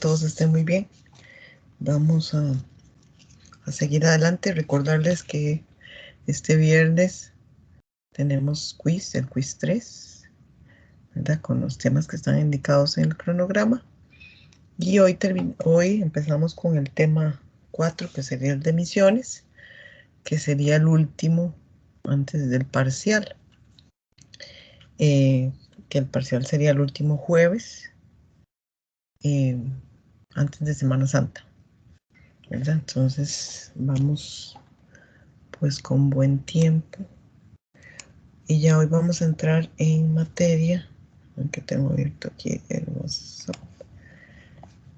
Todos estén muy bien. Vamos a seguir adelante. Recordarles que este viernes tenemos quiz, el quiz 3, ¿verdad? Con los temas que están indicados en el cronograma. Y hoy empezamos con el tema 4, que sería el de emisiones, que sería el último antes del parcial. Que el parcial sería el último jueves, antes de Semana Santa, ¿verdad? Entonces vamos pues con buen tiempo. Y ya hoy vamos a entrar en materia, aunque tengo abierto aquí el WhatsApp.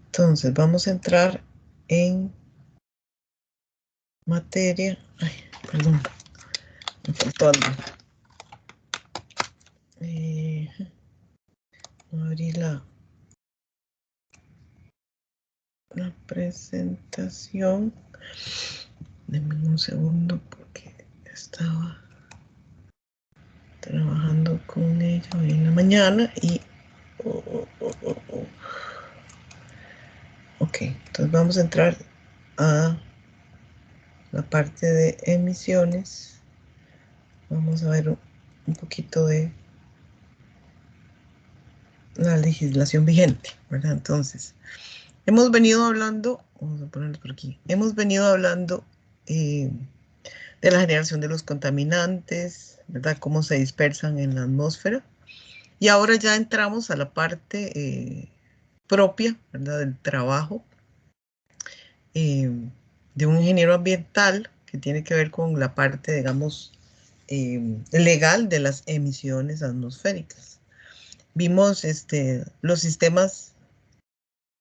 Entonces vamos a entrar en materia. Ay, perdón, me faltó algo. Abrí la presentación. Denme un segundo porque estaba trabajando con ella hoy en la mañana y ok, entonces vamos a entrar a la parte de emisiones. Vamos a ver un poquito de la legislación vigente, ¿verdad? Entonces, hemos venido hablando, vamos a ponerlo por aquí, hemos venido hablando de la generación de los contaminantes, ¿verdad? Cómo se dispersan en la atmósfera. Y ahora ya entramos a la parte propia, ¿verdad? Del trabajo de un ingeniero ambiental que tiene que ver con la parte, digamos, legal de las emisiones atmosféricas. Vimos los sistemas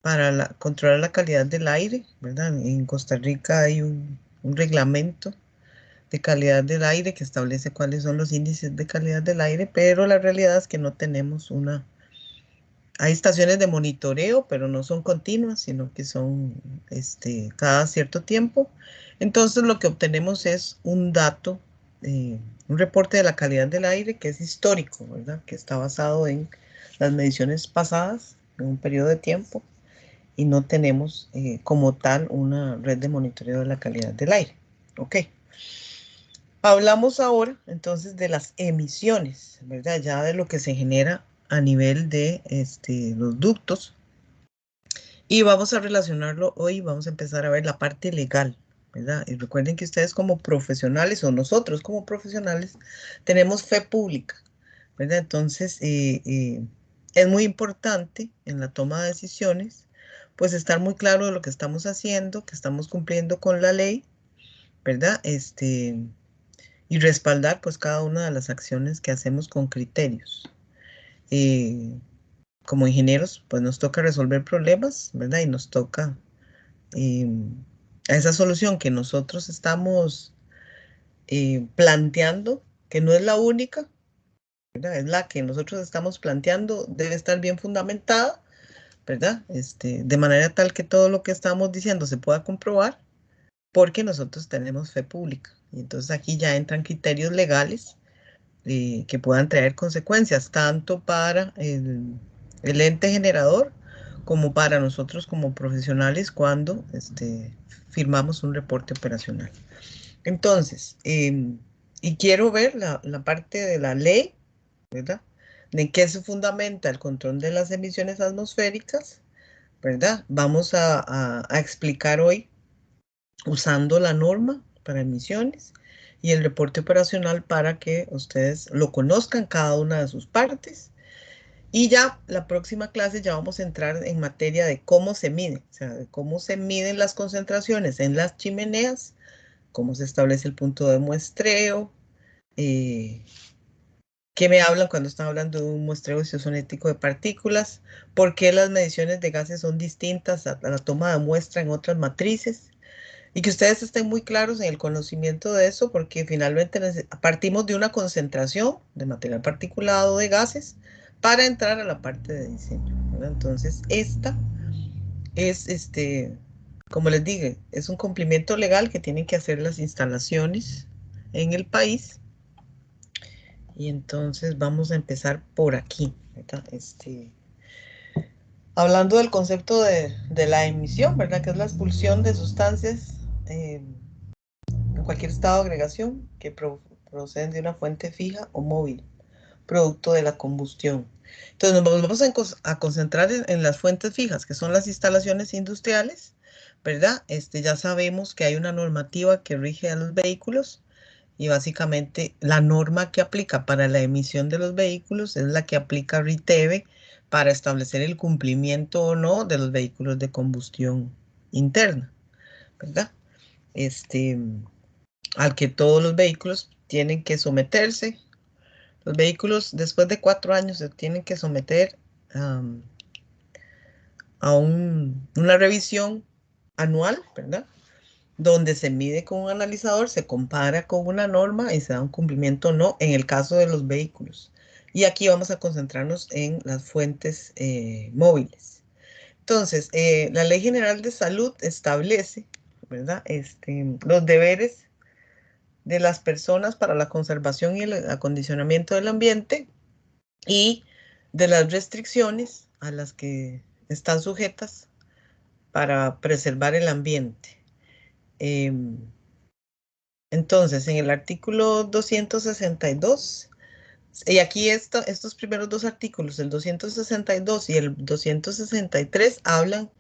para controlar la calidad del aire, ¿verdad? En Costa Rica hay un reglamento de calidad del aire que establece cuáles son los índices de calidad del aire, pero la realidad es que no tenemos hay estaciones de monitoreo, pero no son continuas, sino que son cada cierto tiempo. Entonces lo que obtenemos es un dato, un reporte de la calidad del aire que es histórico, ¿verdad? Que está basado en las mediciones pasadas, en un periodo de tiempo, y no tenemos como tal una red de monitoreo de la calidad del aire. Ok. Hablamos ahora entonces de las emisiones, ¿verdad? Ya de lo que se genera a nivel de los ductos. Y vamos a relacionarlo hoy, vamos a empezar a ver la parte legal, ¿verdad? Y recuerden que ustedes como profesionales o nosotros como profesionales tenemos fe pública, ¿verdad? Entonces es muy importante en la toma de decisiones, pues estar muy claro de lo que estamos haciendo, que estamos cumpliendo con la ley, ¿verdad? Y respaldar pues cada una de las acciones que hacemos con criterios. Como ingenieros, pues nos toca resolver problemas, ¿verdad? Y nos toca a esa solución que nosotros estamos planteando, que no es la única, ¿verdad? Es la que nosotros estamos planteando, debe estar bien fundamentada, ¿verdad? De manera tal que todo lo que estamos diciendo se pueda comprobar, porque nosotros tenemos fe pública. Y entonces aquí ya entran criterios legales que puedan traer consecuencias, tanto para el ente generador como para nosotros como profesionales cuando firmamos un reporte operacional. Entonces, y quiero ver la parte de la ley, ¿verdad? De qué se fundamenta el control de las emisiones atmosféricas, ¿verdad? Vamos a explicar hoy usando la norma para emisiones y el reporte operacional para que ustedes lo conozcan cada una de sus partes. Y ya la próxima clase ya vamos a entrar en materia de cómo se mide, o sea, de cómo se miden las concentraciones en las chimeneas, cómo se establece el punto de muestreo, qué me hablan cuando están hablando de un muestreo isozonético de partículas, por qué las mediciones de gases son distintas a la toma de muestra en otras matrices. Y que ustedes estén muy claros en el conocimiento de eso, porque finalmente partimos de una concentración de material particulado de gases para entrar a la parte de diseño, ¿verdad? Entonces, esta es, como les dije, es un cumplimiento legal que tienen que hacer las instalaciones en el país. Y entonces vamos a empezar por aquí, ¿verdad? Hablando del concepto de la emisión, ¿verdad? Que es la expulsión de sustancias en cualquier estado de agregación que proceden de una fuente fija o móvil, producto de la combustión. Entonces nos vamos a concentrar en las fuentes fijas, que son las instalaciones industriales, ¿verdad? Ya sabemos que hay una normativa que rige a los vehículos y básicamente la norma que aplica para la emisión de los vehículos es la que aplica RITEVE para establecer el cumplimiento o no de los vehículos de combustión interna, ¿verdad? Este, al que todos los vehículos tienen que someterse. Los vehículos después de 4 años se tienen que someter um, a una revisión anual, ¿verdad? Donde se mide con un analizador, se compara con una norma y se da un cumplimiento o no en el caso de los vehículos. Y aquí vamos a concentrarnos en las fuentes móviles. Entonces, la Ley General de Salud establece, ¿verdad? Los deberes de las personas para la conservación y el acondicionamiento del ambiente y de las restricciones a las que están sujetas para preservar el ambiente. Em, entonces, en el artículo 262, y aquí estos primeros dos artículos, el 262 y el 263, hablan,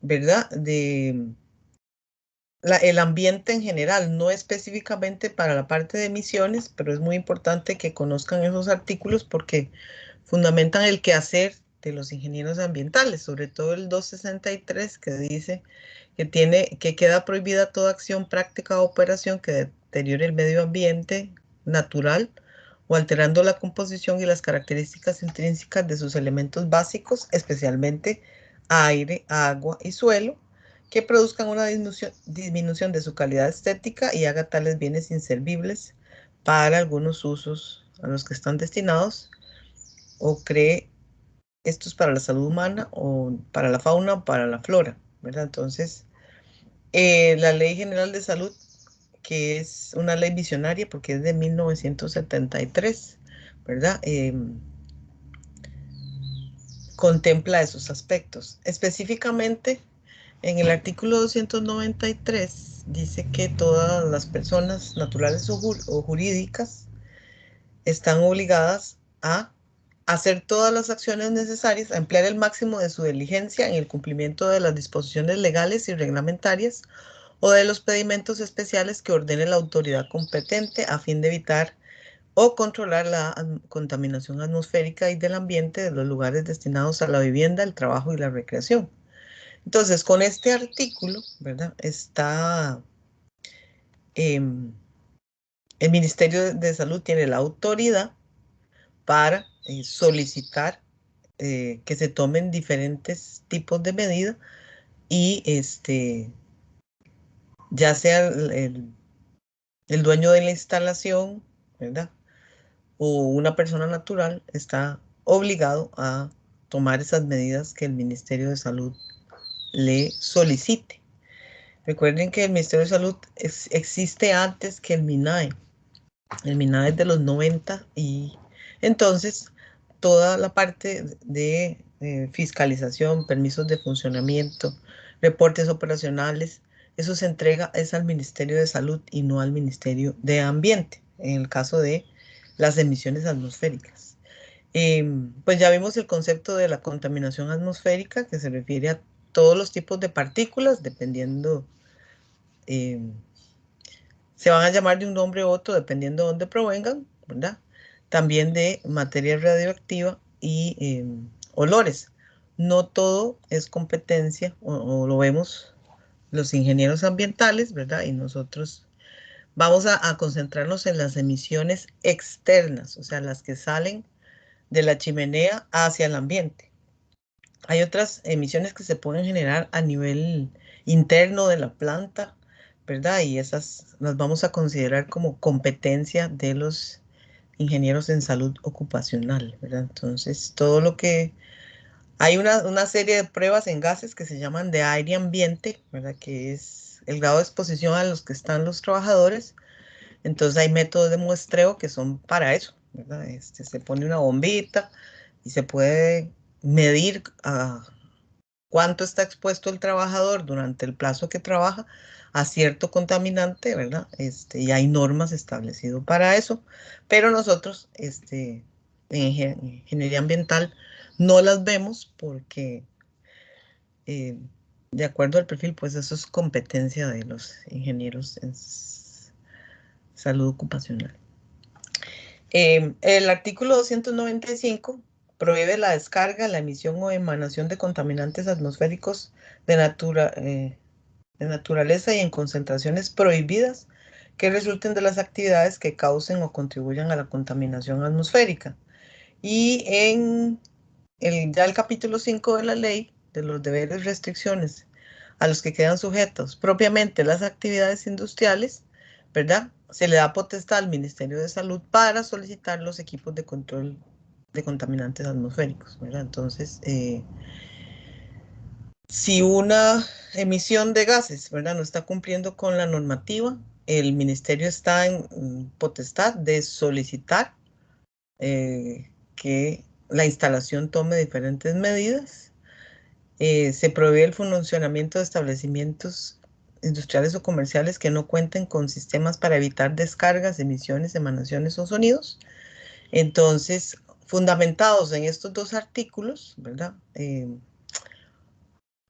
¿verdad?, de el ambiente en general, no específicamente para la parte de emisiones, pero es muy importante que conozcan esos artículos porque fundamentan el quehacer de los ingenieros ambientales, sobre todo el 263 que dice que queda prohibida toda acción, práctica o operación que deteriore el medio ambiente natural o alterando la composición y las características intrínsecas de sus elementos básicos, especialmente aire, agua y suelo, que produzcan una disminución de su calidad estética y haga tales bienes inservibles para algunos usos a los que están destinados o cree estos para la salud humana o para la fauna o para la flora, ¿verdad? Entonces, la Ley General de Salud, que es una ley visionaria porque es de 1973, ¿verdad? Contempla esos aspectos. Específicamente, en el artículo 293 dice que todas las personas naturales o jurídicas están obligadas a hacer todas las acciones necesarias, a emplear el máximo de su diligencia en el cumplimiento de las disposiciones legales y reglamentarias o de los pedimentos especiales que ordene la autoridad competente a fin de evitar o controlar la contaminación atmosférica y del ambiente de los lugares destinados a la vivienda, el trabajo y la recreación. Entonces, con este artículo, ¿verdad? El Ministerio de Salud tiene la autoridad para solicitar que se tomen diferentes tipos de medidas y ya sea el dueño de la instalación, ¿verdad? O una persona natural está obligado a tomar esas medidas que el Ministerio de Salud le solicite. Recuerden que el Ministerio de Salud existe antes que el MINAE. El MINAE es de los 90 y entonces toda la parte de fiscalización, permisos de funcionamiento, reportes operacionales, eso se entrega es al Ministerio de Salud y no al Ministerio de Ambiente, en el caso de las emisiones atmosféricas. Pues ya vimos el concepto de la contaminación atmosférica, que se refiere a todos los tipos de partículas, dependiendo, eh, se van a llamar de un nombre u otro, dependiendo de dónde provengan, ¿verdad? También de materia radioactiva y olores. No todo es competencia, o lo vemos los ingenieros ambientales, ¿verdad? Y nosotros vamos a concentrarnos en las emisiones externas, o sea, las que salen de la chimenea hacia el ambiente. Hay otras emisiones que se pueden generar a nivel interno de la planta, ¿verdad? Y esas las vamos a considerar como competencia de los ingenieros en salud ocupacional, ¿verdad? Entonces, todo lo que... Hay una serie de pruebas en gases que se llaman de aire ambiente, ¿verdad? Que es el grado de exposición a los que están los trabajadores. Entonces, hay métodos de muestreo que son para eso, ¿verdad? Se pone una bombita y se puede medir cuánto está expuesto el trabajador durante el plazo que trabaja a cierto contaminante, ¿verdad? Y hay normas establecidas para eso, pero nosotros, en ingeniería ambiental, no las vemos porque, eh, de acuerdo al perfil, pues eso es competencia de los ingenieros en salud ocupacional. El artículo 295 prohíbe la descarga, la emisión o emanación de contaminantes atmosféricos de, de naturaleza y en concentraciones prohibidas que resulten de las actividades que causen o contribuyan a la contaminación atmosférica. Y en ya el capítulo 5 de la ley de los deberes y restricciones a los que quedan sujetos propiamente las actividades industriales, ¿verdad? Se le da potestad al Ministerio de Salud para solicitar los equipos de control de contaminantes atmosféricos, ¿verdad? Entonces, si una emisión de gases, ¿verdad? No está cumpliendo con la normativa, el ministerio está en potestad de solicitar que la instalación tome diferentes medidas. Se prohíbe el funcionamiento de establecimientos industriales o comerciales que no cuenten con sistemas para evitar descargas, emisiones, emanaciones o sonidos. Entonces, fundamentados en estos dos artículos, ¿verdad?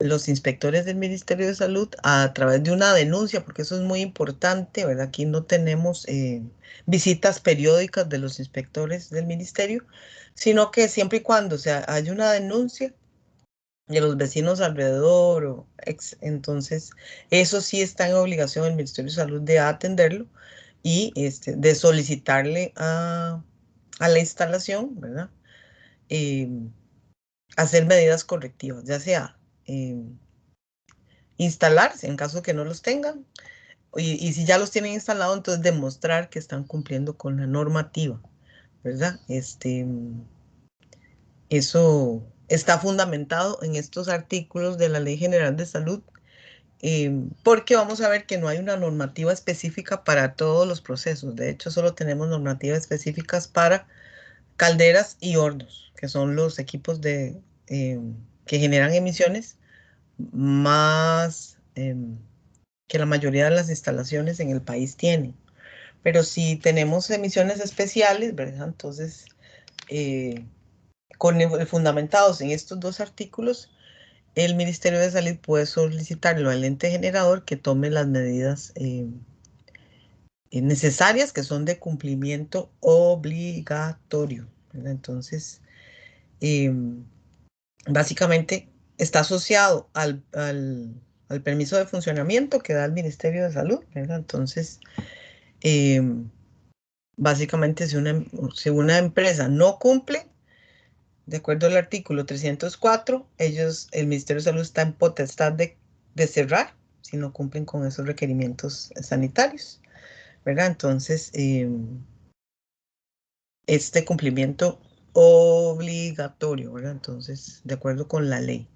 Los inspectores del Ministerio de Salud, a través de una denuncia, porque eso es muy importante, ¿verdad? Aquí no tenemos visitas periódicas de los inspectores del ministerio, sino que siempre y cuando haya una denuncia de los vecinos alrededor, entonces eso sí está en obligación del Ministerio de Salud de atenderlo y de solicitarle a la instalación, ¿verdad? Eh, hacer medidas correctivas, ya sea instalarse en caso que no los tengan, y si ya los tienen instalados, entonces demostrar que están cumpliendo con la normativa, ¿verdad? Eso está fundamentado en estos artículos de la Ley General de Salud, porque vamos a ver que no hay una normativa específica para todos los procesos. De hecho, solo tenemos normativas específicas para calderas y hornos, que son los equipos que generan emisiones más que la mayoría de las instalaciones en el país tienen. Pero si tenemos emisiones especiales, ¿verdad? Entonces, eh, fundamentados en estos dos artículos, el Ministerio de Salud puede solicitarlo al ente generador que tome las medidas necesarias, que son de cumplimiento obligatorio, ¿verdad? Entonces, básicamente está asociado al permiso de funcionamiento que da el Ministerio de Salud, ¿verdad? Entonces, básicamente si una empresa no cumple, de acuerdo al artículo 304, el Ministerio de Salud está en potestad de cerrar si no cumplen con esos requerimientos sanitarios, ¿verdad? Entonces, este cumplimiento obligatorio, ¿verdad? Entonces, de acuerdo con la ley.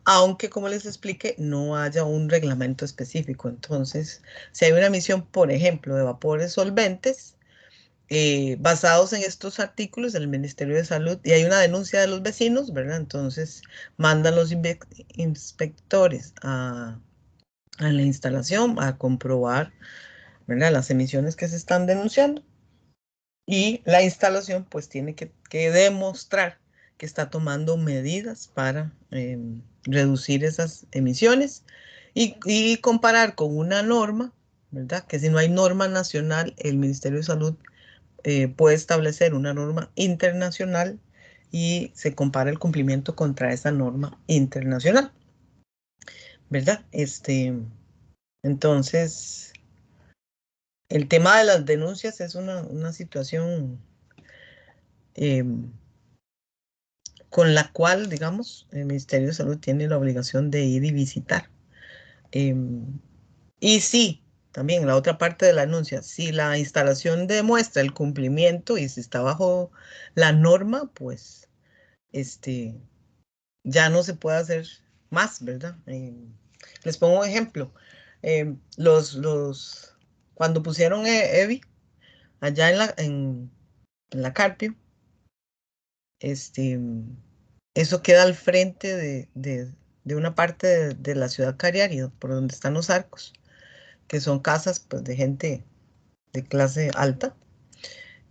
Aunque, como les expliqué, no haya un reglamento específico. Entonces, si hay una emisión, por ejemplo, de vapores solventes, basados en estos artículos del Ministerio de Salud, y hay una denuncia de los vecinos, ¿verdad? Entonces, mandan los inspectores a la instalación a comprobar, ¿verdad? Las emisiones que se están denunciando. Y la instalación pues tiene que demostrar que está tomando medidas para reducir esas emisiones y comparar con una norma, ¿verdad? Que si no hay norma nacional, el Ministerio de Salud puede establecer una norma internacional y se compara el cumplimiento contra esa norma internacional, ¿verdad? Entonces, el tema de las denuncias es una situación em, con la cual, digamos, el Ministerio de Salud tiene la obligación de ir y visitar. Em, y sí, también la otra parte de la denuncia, si la instalación demuestra el cumplimiento y si está bajo la norma, pues ya no se puede hacer más, ¿verdad? Les pongo un ejemplo. Cuando pusieron EVI allá en la Carpio, este, eso queda al frente de una parte de la ciudad Cariari, por donde están los arcos, que son casas pues, de gente de clase alta.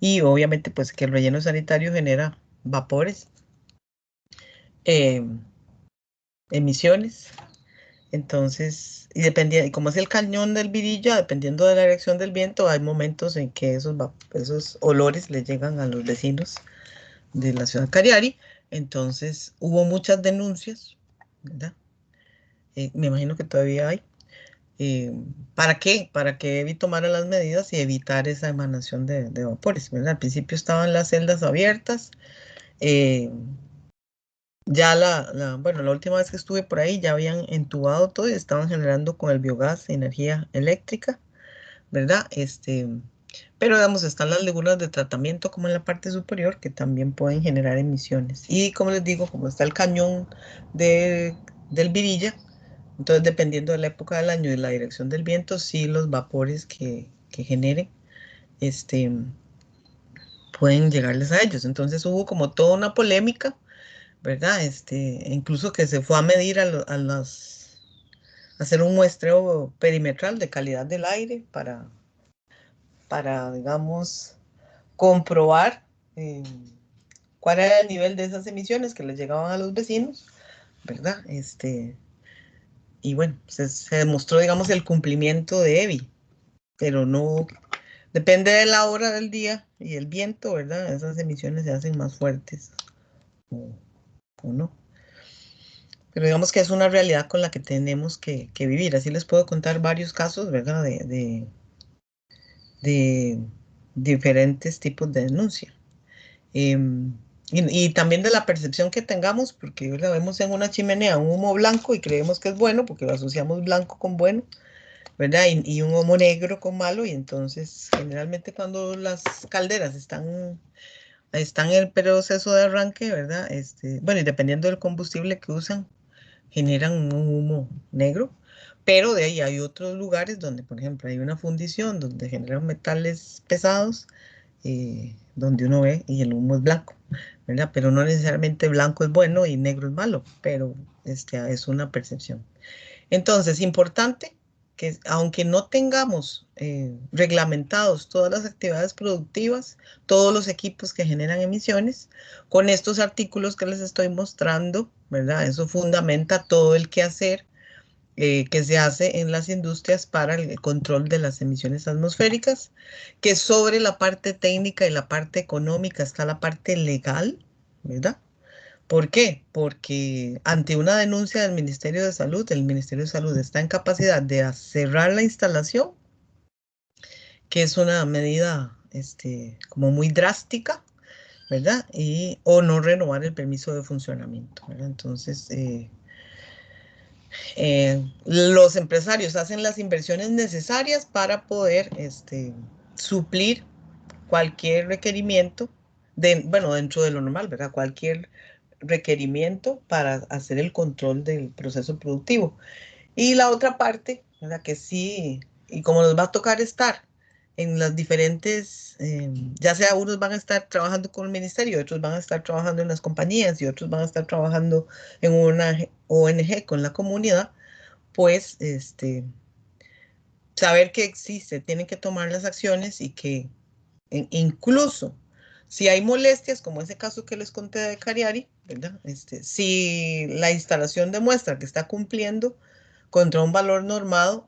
Y obviamente pues que el relleno sanitario genera vapores, eh, emisiones. Entonces, y como es el cañón del Virilla, dependiendo de la dirección del viento, hay momentos en que esos olores le llegan a los vecinos de la ciudad Cariari. Entonces, hubo muchas denuncias, ¿verdad? Me imagino que todavía hay. ¿Para qué? Para que Evi tomara las medidas y evitar esa emanación de vapores, ¿verdad? Al principio estaban las celdas abiertas. eh, Ya bueno, la última vez que estuve por ahí ya habían entubado todo y estaban generando con el biogás energía eléctrica, ¿verdad? Pero digamos, están las lagunas de tratamiento como en la parte superior que también pueden generar emisiones. Y como les digo, como está el cañón del Virilla, entonces dependiendo de la época del año y la dirección del viento, sí los vapores que generen, este, pueden llegarles a ellos. Entonces hubo como toda una polémica, ¿verdad? Incluso que se fue a medir hacer un muestreo perimetral de calidad del aire para digamos, comprobar eh, cuál era el nivel de esas emisiones que les llegaban a los vecinos, ¿verdad? Y bueno, se demostró, digamos, el cumplimiento de EBI, pero no, depende de la hora del día y el viento, ¿verdad? Esas emisiones se hacen más fuertes o, o no. Pero digamos que es una realidad con la que tenemos que vivir. Así les puedo contar varios casos, ¿verdad? De diferentes tipos de denuncia. Em, y también de la percepción que tengamos, porque ¿verdad? Vemos en una chimenea un humo blanco y creemos que es bueno, porque lo asociamos blanco con bueno, ¿verdad? Y un humo negro con malo, y entonces generalmente cuando las calderas están en el proceso de arranque, ¿verdad? Bueno, y dependiendo del combustible que usan, generan un humo negro, pero de ahí hay otros lugares donde, por ejemplo, hay una fundición donde generan metales pesados, donde uno ve y el humo es blanco, ¿verdad? Pero no necesariamente blanco es bueno y negro es malo, pero es una percepción. Entonces, importante que aunque no tengamos reglamentados todas las actividades productivas, todos los equipos que generan emisiones, con estos artículos que les estoy mostrando, ¿verdad? Eso fundamenta todo el quehacer que se hace en las industrias para el control de las emisiones atmosféricas, que sobre la parte técnica y la parte económica está la parte legal, ¿verdad? ¿Por qué? Porque ante una denuncia del Ministerio de Salud, el Ministerio de Salud está en capacidad de cerrar la instalación, que es una medida como muy drástica, ¿verdad? O no renovar el permiso de funcionamiento, ¿verdad? Entonces, los empresarios hacen las inversiones necesarias para poder suplir cualquier requerimiento, bueno, dentro de lo normal, ¿verdad? Cualquier requerimiento para hacer el control del proceso productivo. Y la otra parte, ¿verdad? Que sí, y como nos va a tocar estar en las diferentes, ya sea unos van a estar trabajando con el ministerio, otros van a estar trabajando en las compañías y otros van a estar trabajando en una ONG con la comunidad, pues saber que existe, tienen que tomar las acciones y que incluso si hay molestias, como ese caso que les conté de Cariari, ¿verdad? Si la instalación demuestra que está cumpliendo contra un valor normado,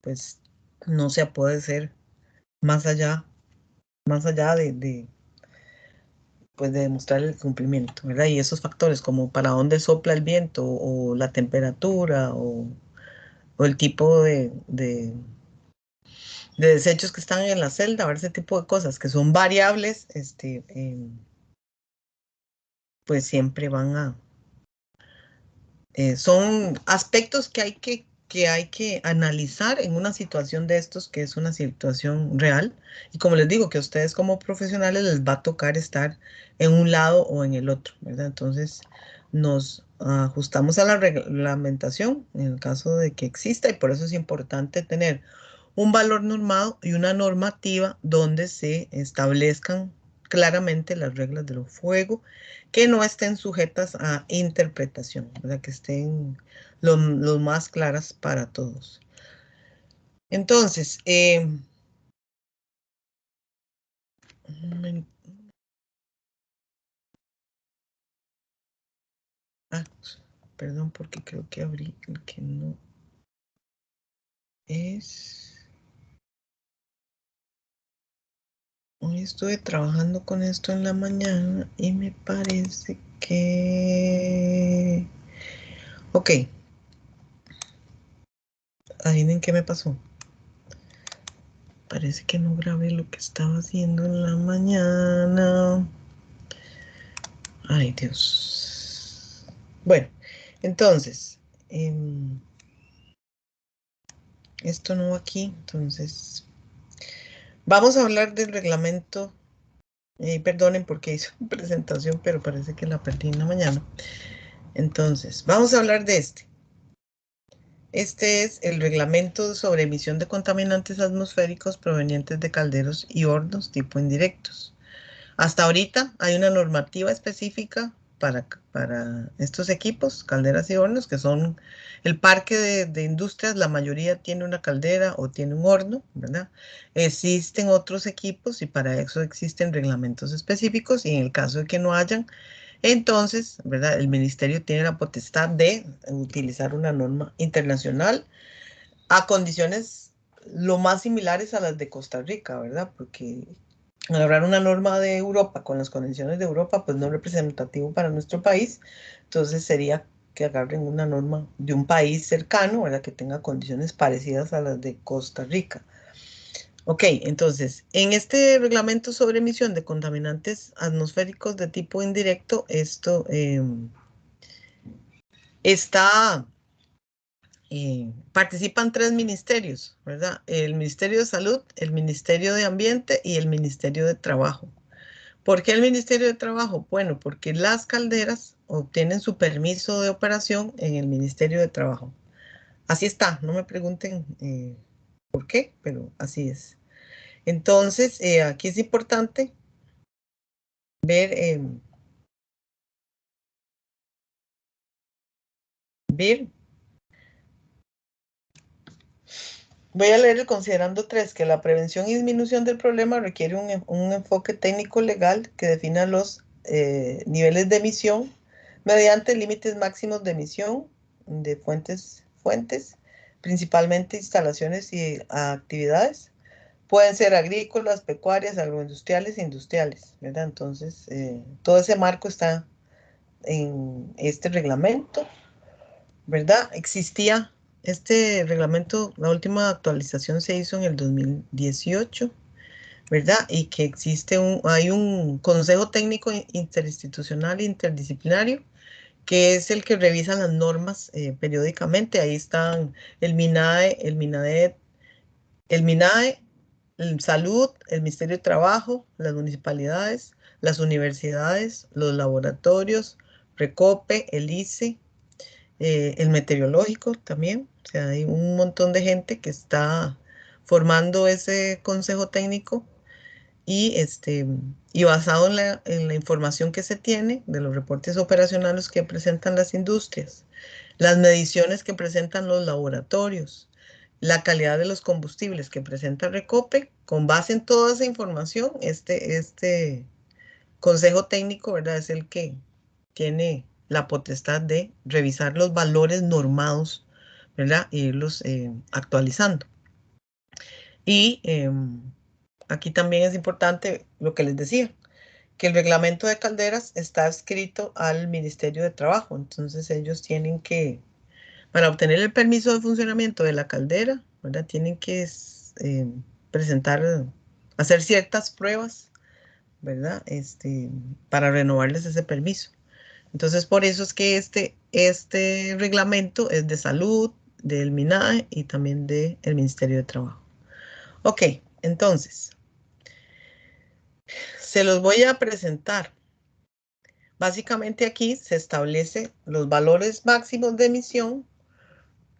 pues no se puede ser más allá, más allá pues de demostrar el cumplimiento, ¿verdad? Y esos factores como para dónde sopla el viento o la temperatura o el tipo de desechos que están en la celda, ver ese tipo de cosas que son variables, pues siempre son aspectos que hay que analizar en una situación de estos, que es una situación real. Y como les digo, que a ustedes como profesionales les va a tocar estar en un lado o en el otro, ¿verdad? Entonces nos ajustamos a la reglamentación en el caso de que exista y por eso es importante tener un valor normado y una normativa donde se establezcan claramente las reglas del fuego, que no estén sujetas a interpretación, ¿verdad? Que estén lo más claras para todos. Entonces, ah, perdón, porque creo que abrí el que no es. Hoy estuve trabajando con esto en la mañana y me parece que... Ok, adivinen qué me pasó. Parece que no grabé lo que estaba haciendo en la mañana. Ay, Dios. Bueno, entonces, esto no va aquí, entonces vamos a hablar del reglamento. Perdonen porque hice una presentación, pero parece que la perdí en la mañana. Entonces, vamos a hablar de este. Este es el reglamento sobre emisión de contaminantes atmosféricos provenientes de calderos y hornos tipo indirectos. Hasta ahorita hay una normativa específica para estos equipos, calderas y hornos, que son el parque de industrias, la mayoría tiene una caldera o tiene un horno, ¿verdad? Existen otros equipos y para eso existen reglamentos específicos y en el caso de que no hayan, entonces, ¿verdad? El ministerio tiene la potestad de utilizar una norma internacional a condiciones lo más similares a las de Costa Rica, ¿verdad? Porque al hablar una norma de Europa con las condiciones de Europa, pues no es representativo para nuestro país, entonces sería que agarren una norma de un país cercano, ¿verdad? Que tenga condiciones parecidas a las de Costa Rica. Ok, entonces, en este reglamento sobre emisión de contaminantes atmosféricos de tipo indirecto, esto está participan tres ministerios, ¿verdad? El Ministerio de Salud, el Ministerio de Ambiente y el Ministerio de Trabajo. ¿Por qué el Ministerio de Trabajo? Bueno, porque las calderas obtienen su permiso de operación en el Ministerio de Trabajo. Así está, no me pregunten por qué, pero así es. Entonces, aquí es importante ver, ver. Voy a leer el considerando 3, que la prevención y disminución del problema requiere un enfoque técnico legal que defina los niveles de emisión mediante límites máximos de emisión de fuentes, principalmente instalaciones y actividades. Pueden ser agrícolas, pecuarias, agroindustriales e industriales, ¿verdad? Entonces, todo ese marco está en este reglamento, ¿verdad? Existía este reglamento, la última actualización se hizo en el 2018, ¿verdad? Y que hay un consejo técnico interinstitucional e interdisciplinario que es el que revisa las normas periódicamente. Ahí están el MINAE, el MINADET, el MINAE, el Salud, el Ministerio de Trabajo, las municipalidades, las universidades, los laboratorios, Recope, el ICE, el meteorológico también. O sea, hay un montón de gente que está formando ese consejo técnico y, y basado en la información que se tiene de los reportes operacionales que presentan las industrias, las mediciones que presentan los laboratorios, la calidad de los combustibles que presenta Recope, con base en toda esa información, este consejo técnico, ¿verdad? Es el que tiene la potestad de revisar los valores normados, ¿verdad? E irlos actualizando. Y aquí también es importante lo que les decía, que el reglamento de calderas está adscrito al Ministerio de Trabajo. Entonces ellos tienen que, para obtener el permiso de funcionamiento de la caldera, ¿verdad? Tienen que presentar, hacer ciertas pruebas, ¿verdad? Para renovarles ese permiso. Entonces, por eso es que este reglamento es de salud, del MINAE y también del Ministerio de Trabajo. Ok, entonces, se los voy a presentar. Básicamente aquí se establece los valores máximos de emisión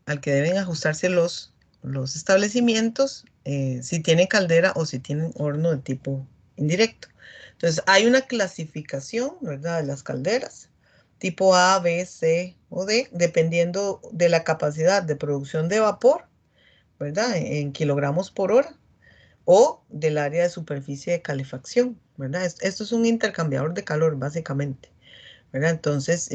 al que deben ajustarse los establecimientos, si tienen caldera o si tienen horno de tipo indirecto. Entonces, hay una clasificación, ¿verdad?, de las calderas, tipo A, B, C o D, dependiendo de la capacidad de producción de vapor, ¿verdad?, en kilogramos por hora, o del área de superficie de calefacción, ¿verdad? Esto es un intercambiador de calor, básicamente, ¿verdad? Entonces,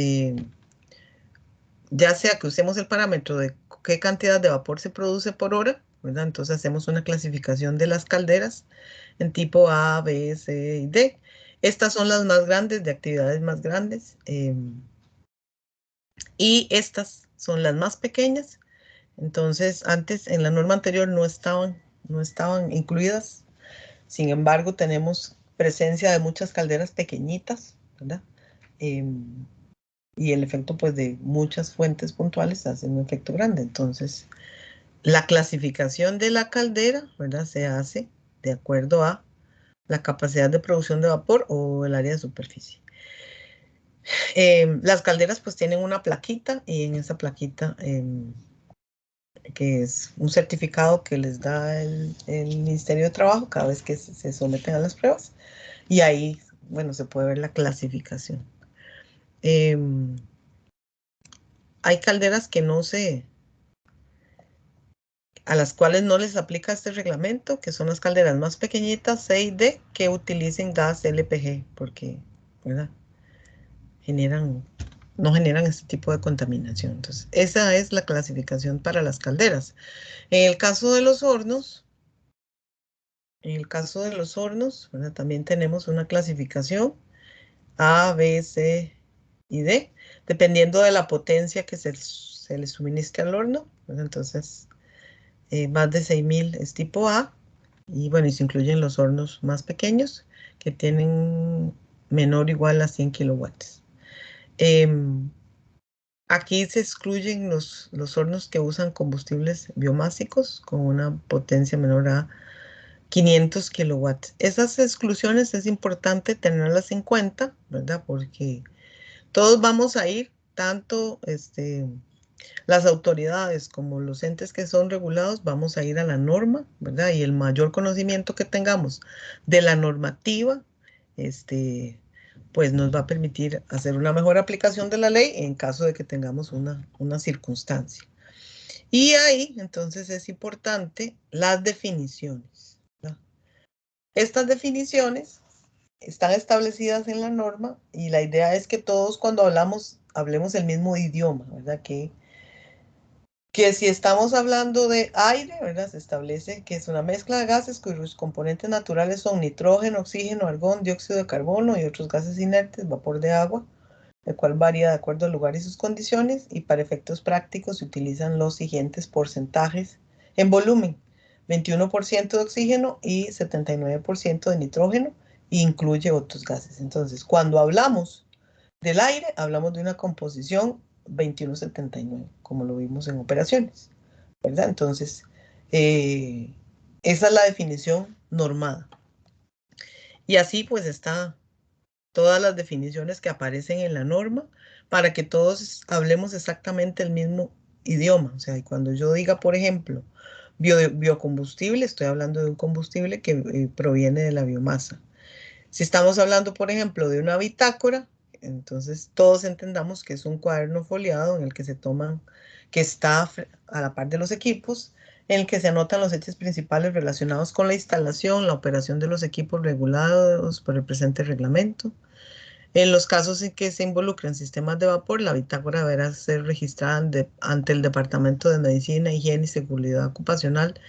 ya sea que usemos el parámetro de qué cantidad de vapor se produce por hora, ¿verdad? Entonces hacemos una clasificación de las calderas en tipo A, B, C y D. Estas son las más grandes, de actividades más grandes, y estas son las más pequeñas. Entonces, antes, en la norma anterior, no estaban incluidas. Sin embargo, tenemos presencia de muchas calderas pequeñitas, ¿verdad? Y el efecto, pues, de muchas fuentes puntuales hace un efecto grande. Entonces, la clasificación de la caldera, ¿verdad?, se hace de acuerdo a la capacidad de producción de vapor o el área de superficie. Las calderas, pues, tienen una plaquita, y en esa plaquita, que es un certificado que les da el Ministerio de Trabajo cada vez que se someten a las pruebas, y ahí, bueno, se puede ver la clasificación. Hay calderas a las cuales no les aplica este reglamento, que son las calderas más pequeñitas, C y D, que utilicen gas LPG, porque, ¿verdad?, no generan este tipo de contaminación. Entonces, esa es la clasificación para las calderas. En el caso de los hornos, ¿verdad?, también tenemos una clasificación A, B, C y D, dependiendo de la potencia que se le suministre al horno, ¿verdad? Entonces, más de 6.000 es tipo A, y bueno, y se incluyen los hornos más pequeños que tienen menor o igual a 100 kilowatts. Aquí se excluyen los hornos que usan combustibles biomásicos con una potencia menor a 500 kilowatts. Esas exclusiones es importante tenerlas en cuenta, ¿verdad? Porque todos vamos a ir, tanto las autoridades como los entes que son regulados, vamos a ir a la norma, ¿verdad? Y el mayor conocimiento que tengamos de la normativa, pues nos va a permitir hacer una mejor aplicación de la ley en caso de que tengamos una circunstancia. Y ahí, entonces, es importante las definiciones, ¿verdad? Estas definiciones están establecidas en la norma, y la idea es que todos, cuando hablemos el mismo idioma, ¿verdad? Que si estamos hablando de aire, ¿verdad?, se establece que es una mezcla de gases cuyos componentes naturales son nitrógeno, oxígeno, argón, dióxido de carbono y otros gases inertes, vapor de agua, el cual varía de acuerdo al lugar y sus condiciones, y para efectos prácticos se utilizan los siguientes porcentajes en volumen: 21% de oxígeno y 79% de nitrógeno, e incluye otros gases. Entonces, cuando hablamos del aire, hablamos de una composición 21-79, como lo vimos en operaciones, ¿verdad? Entonces, esa es la definición normada. Y así, pues, está todas las definiciones que aparecen en la norma, para que todos hablemos exactamente el mismo idioma. O sea, y cuando yo diga, por ejemplo, biocombustible, estoy hablando de un combustible que proviene de la biomasa. Si estamos hablando, por ejemplo, de una bitácora, entonces todos entendamos que es un cuaderno foliado en el que que está a la par de los equipos, en el que se anotan los hechos principales relacionados con la instalación, la operación de los equipos regulados por el presente reglamento. En los casos en que se involucren sistemas de vapor, la bitácora deberá ser registrada ante el Departamento de Medicina, Higiene y Seguridad Ocupacional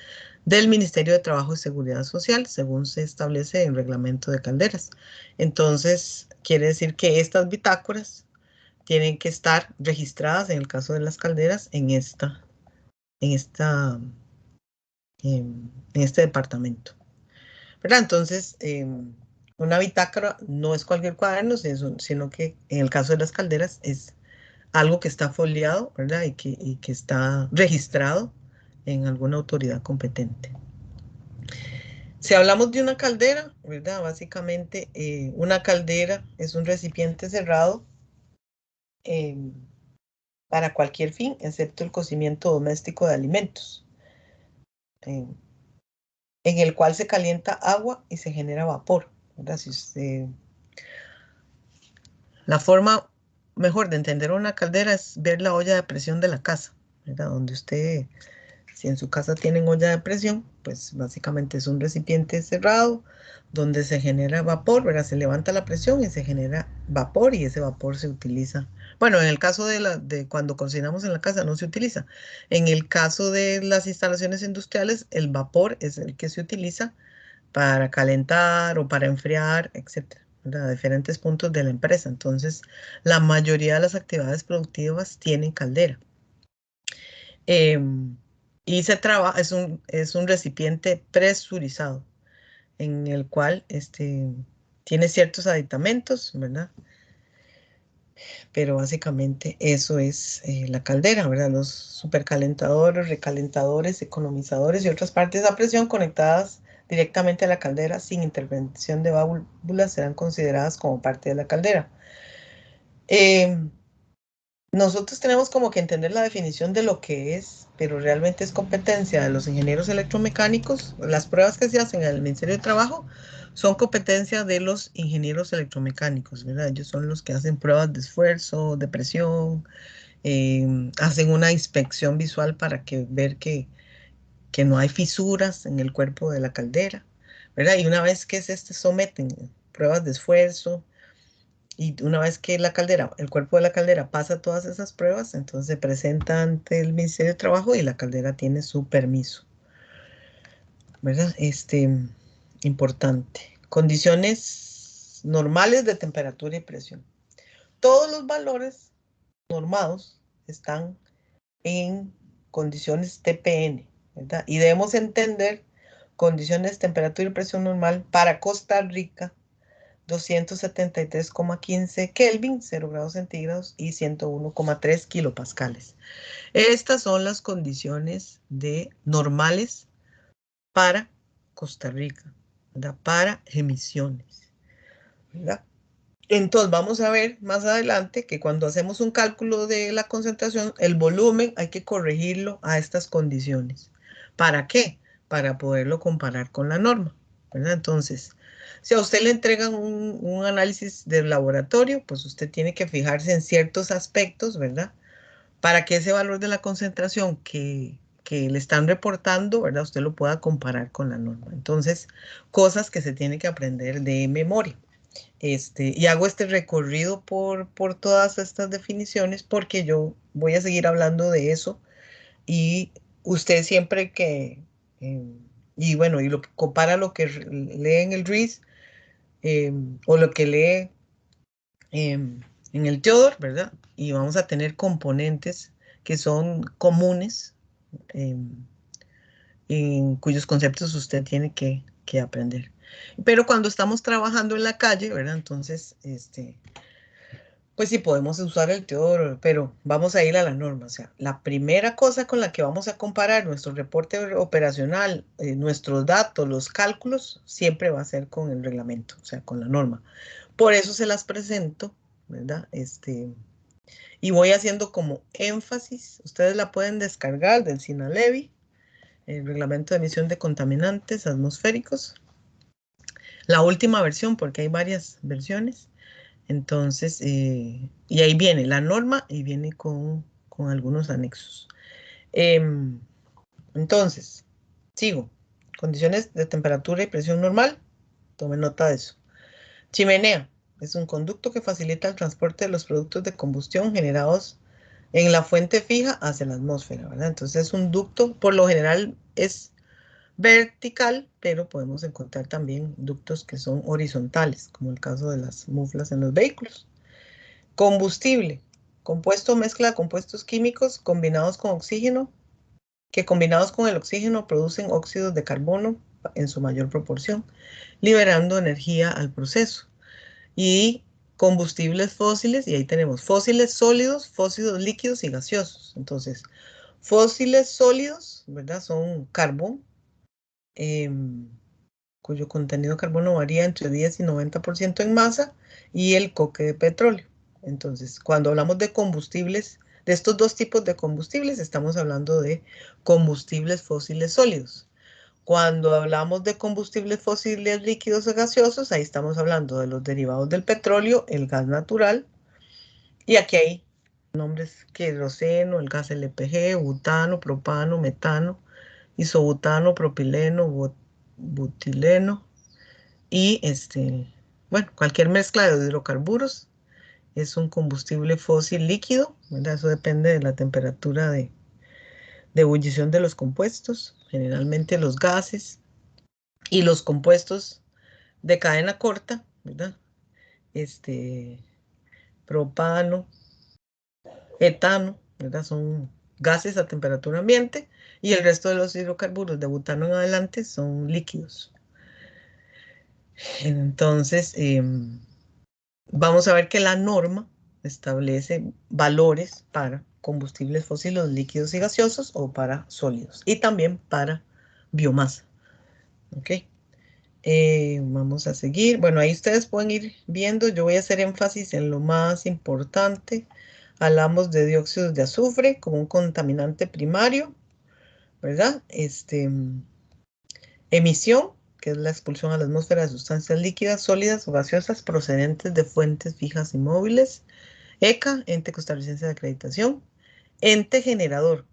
del Ministerio de Trabajo y Seguridad Social, según se establece en reglamento de calderas. Entonces, quiere decir que estas bitácoras tienen que estar registradas, en el caso de las calderas, en este departamento, ¿verdad? Entonces, una bitácora no es cualquier cuaderno, sino que en el caso de las calderas es algo que está foliado, ¿verdad? Y que está registrado en alguna autoridad competente. Si hablamos de una caldera, ¿verdad? Básicamente, una caldera es un recipiente cerrado para cualquier fin, excepto el cocimiento doméstico de alimentos, en el cual se calienta agua y se genera vapor, ¿verdad? La forma mejor de entender una caldera es ver la olla de presión de la casa, ¿verdad? Donde usted, si en su casa tienen olla de presión, pues básicamente es un recipiente cerrado donde se genera vapor, ¿verdad? Se levanta la presión y se genera vapor y ese vapor se utiliza. Bueno, en el caso de cuando cocinamos en la casa no se utiliza. En el caso de las instalaciones industriales, el vapor es el que se utiliza para calentar o para enfriar, etcétera, ¿verdad? A diferentes puntos de la empresa. Entonces, la mayoría de las actividades productivas tienen caldera. Em, y se trabaja, es un recipiente presurizado en el cual tiene ciertos aditamentos, ¿verdad? Pero básicamente eso es la caldera, ¿verdad? Los supercalentadores, recalentadores, economizadores y otras partes a presión conectadas directamente a la caldera sin intervención de válvulas serán consideradas como parte de la caldera. Nosotros tenemos como que entender la definición de lo que es, pero realmente es competencia de los ingenieros electromecánicos. Las pruebas que se hacen en el Ministerio de Trabajo son competencia de los ingenieros electromecánicos, ¿verdad? Ellos son los que hacen pruebas de esfuerzo, de presión, hacen una inspección visual para ver que no hay fisuras en el cuerpo de la caldera, ¿verdad? Y una vez que someten pruebas de esfuerzo, y una vez que el cuerpo de la caldera pasa todas esas pruebas, entonces se presenta ante el Ministerio de Trabajo y la caldera tiene su permiso, ¿verdad? Importante. Condiciones normales de temperatura y presión. Todos los valores normados están en condiciones TPN, ¿verdad? Y debemos entender condiciones de temperatura y presión normal para Costa Rica, 273,15 Kelvin, 0 grados centígrados y 101,3 kilopascales. Estas son las condiciones normales para Costa Rica, ¿verdad? Para emisiones, ¿verdad? Entonces vamos a ver más adelante que cuando hacemos un cálculo de la concentración, el volumen hay que corregirlo a estas condiciones. ¿Para qué? Para poderlo comparar con la norma, ¿verdad? Entonces, si a usted le entregan un análisis del laboratorio, pues usted tiene que fijarse en ciertos aspectos, ¿verdad? Para que ese valor de la concentración que le están reportando, ¿verdad? Usted lo pueda comparar con la norma. Entonces, cosas que se tiene que aprender de memoria. Y hago este recorrido por todas estas definiciones porque yo voy a seguir hablando de eso y usted siempre eh, y bueno, y lo que compara lo que lee en el RIS o lo que lee en el Theodore, ¿verdad? Y vamos a tener componentes que son comunes em, en cuyos conceptos usted tiene que aprender. Pero cuando estamos trabajando en la calle, ¿verdad? Entonces, pues sí, podemos usar el Teodoro, pero vamos a ir a la norma. O sea, la primera cosa con la que vamos a comparar nuestro reporte operacional, nuestros datos, los cálculos, siempre va a ser con el reglamento, o sea, con la norma. Por eso se las presento, ¿verdad? Y voy haciendo como énfasis. Ustedes la pueden descargar del SINALEVI, el reglamento de emisión de contaminantes atmosféricos. La última versión, porque hay varias versiones. Entonces, y ahí viene la norma y viene con algunos anexos. Entonces, sigo. Condiciones de temperatura y presión normal. Tome nota de eso. Chimenea. Es un conducto que facilita el transporte de los productos de combustión generados en la fuente fija hacia la atmósfera, ¿verdad? Entonces es un ducto, por lo general es vertical, pero podemos encontrar también ductos que son horizontales, como el caso de las muflas en los vehículos. Combustible, compuesto o mezcla de compuestos químicos combinados con oxígeno, que combinados con el oxígeno producen óxidos de carbono en su mayor proporción, liberando energía al proceso. Y combustibles fósiles, y ahí tenemos fósiles sólidos, fósiles líquidos y gaseosos. Entonces, fósiles sólidos, ¿verdad? Son carbón, cuyo contenido de carbono varía entre 10 y 90% en masa, y el coque de petróleo. Entonces, cuando hablamos de combustibles, de estos dos tipos de combustibles, estamos hablando de combustibles fósiles sólidos. Cuando hablamos de combustibles fósiles líquidos o gaseosos, ahí estamos hablando de los derivados del petróleo, el gas natural, y aquí hay nombres: queroseno, el gas LPG, butano, propano, metano, isobutano, propileno, butileno y bueno, cualquier mezcla de hidrocarburos es un combustible fósil líquido, ¿verdad? Eso depende de la temperatura de ebullición de los compuestos, generalmente los gases y los compuestos de cadena corta, ¿verdad? Propano, etano, ¿verdad? Son gases a temperatura ambiente y el resto de los hidrocarburos de butano en adelante son líquidos. Entonces, vamos a ver que la norma establece valores para combustibles fósiles líquidos y gaseosos o para sólidos y también para biomasa. ¿Ok? Vamos a seguir. Bueno, ahí ustedes pueden ir viendo. Yo voy a hacer énfasis en lo más importante. Hablamos de dióxido de azufre como un contaminante primario, ¿verdad? Emisión, que es la expulsión a la atmósfera de sustancias líquidas, sólidas o gaseosas procedentes de fuentes fijas y móviles. ECA, Ente Costarricense de Acreditación. Ente generador,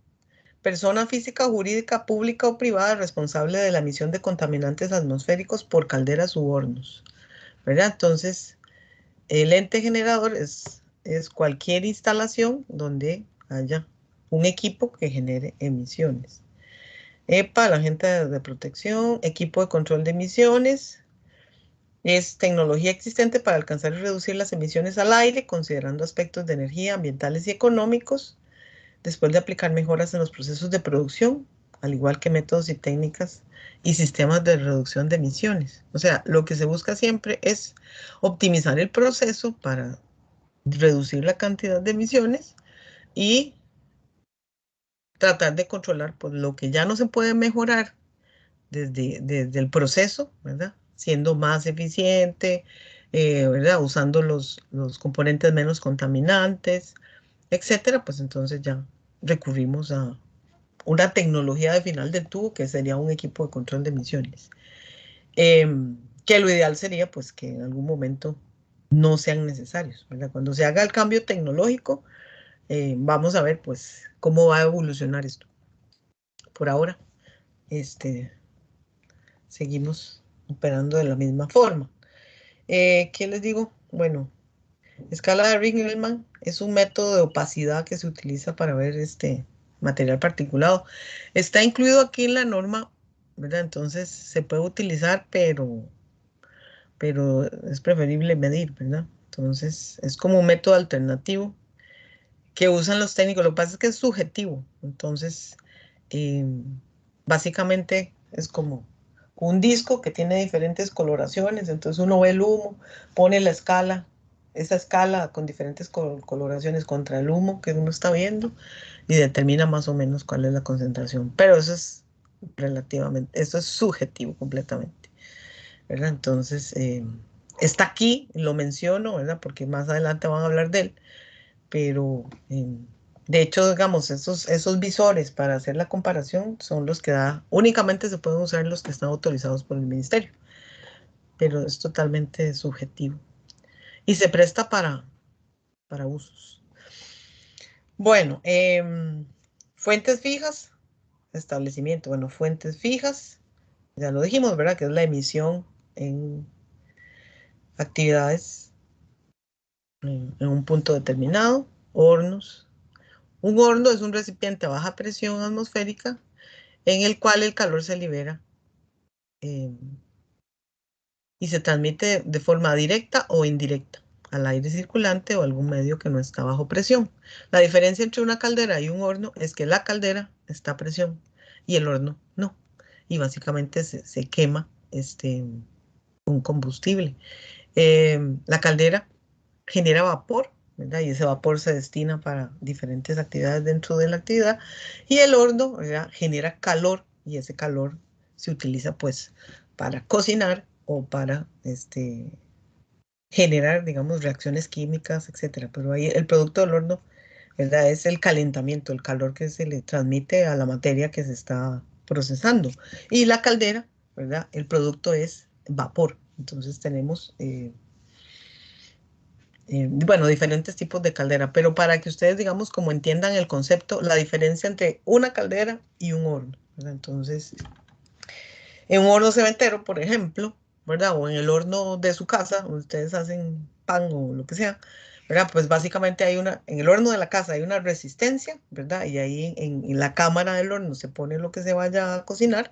persona física o jurídica pública o privada responsable de la emisión de contaminantes atmosféricos por calderas u hornos, ¿verdad? Entonces, el ente generador es cualquier instalación donde haya un equipo que genere emisiones. EPA, la agente de protección, equipo de control de emisiones, es tecnología existente para alcanzar y reducir las emisiones al aire, considerando aspectos de energía, ambientales y económicos, después de aplicar mejoras en los procesos de producción, al igual que métodos y técnicas y sistemas de reducción de emisiones. O sea, lo que se busca siempre es optimizar el proceso para reducir la cantidad de emisiones y tratar de controlar pues, lo que ya no se puede mejorar desde el proceso, ¿verdad? Siendo más eficiente, ¿verdad? Usando los componentes menos contaminantes, etcétera, pues entonces ya recurrimos a una tecnología de final del tubo que sería un equipo de control de emisiones. Que lo ideal sería pues que en algún momento no sean necesarios, ¿verdad? Cuando se haga el cambio tecnológico, vamos a ver pues cómo va a evolucionar esto. Por ahora, seguimos operando de la misma forma. ¿Qué les digo? Bueno, escala de Ringelmann es un método de opacidad que se utiliza para ver este material particulado. Está incluido aquí en la norma, ¿verdad? Entonces se puede utilizar, pero es preferible medir, ¿verdad? Entonces es como un método alternativo que usan los técnicos. Lo que pasa es que es subjetivo. Entonces, eh, básicamente es como un disco que tiene diferentes coloraciones. Entonces uno ve el humo, pone la escala, esa escala con diferentes coloraciones contra el humo que uno está viendo y determina más o menos cuál es la concentración. Pero eso es relativamente, eso es subjetivo completamente, ¿verdad? Entonces, está aquí, lo menciono, ¿verdad? Porque más adelante van a hablar de él, pero de hecho, digamos, esos visores para hacer la comparación son los que únicamente se pueden usar los que están autorizados por el ministerio, pero es totalmente subjetivo y se presta para usos. Bueno, fuentes fijas, establecimiento, bueno, fuentes fijas, ya lo dijimos, ¿verdad? Que es la emisión en actividades en un punto determinado, hornos. Un horno es un recipiente a baja presión atmosférica en el cual el calor se libera eh, y se transmite de forma directa o indirecta al aire circulante o algún medio que no está bajo presión. La diferencia entre una caldera y un horno es que la caldera está a presión y el horno no. Y básicamente se quema un combustible. La caldera genera vapor, ¿verdad? Y ese vapor se destina para diferentes actividades dentro de la actividad. Y el horno, ¿verdad? Genera calor y ese calor se utiliza pues para cocinar o para generar, digamos, reacciones químicas, etcétera. Pero ahí el producto del horno, ¿verdad? Es el calentamiento, el calor que se le transmite a la materia que se está procesando. Y la caldera, ¿verdad? El producto es vapor. Entonces tenemos, bueno, diferentes tipos de caldera, pero para que ustedes, digamos, como entiendan el concepto, la diferencia entre una caldera y un horno, ¿verdad? Entonces, en un horno cementero, por ejemplo, ¿verdad? O en el horno de su casa, donde ustedes hacen pan o lo que sea, ¿verdad? Pues básicamente hay en el horno de la casa hay una resistencia, ¿verdad? Y ahí en la cámara del horno se pone lo que se vaya a cocinar,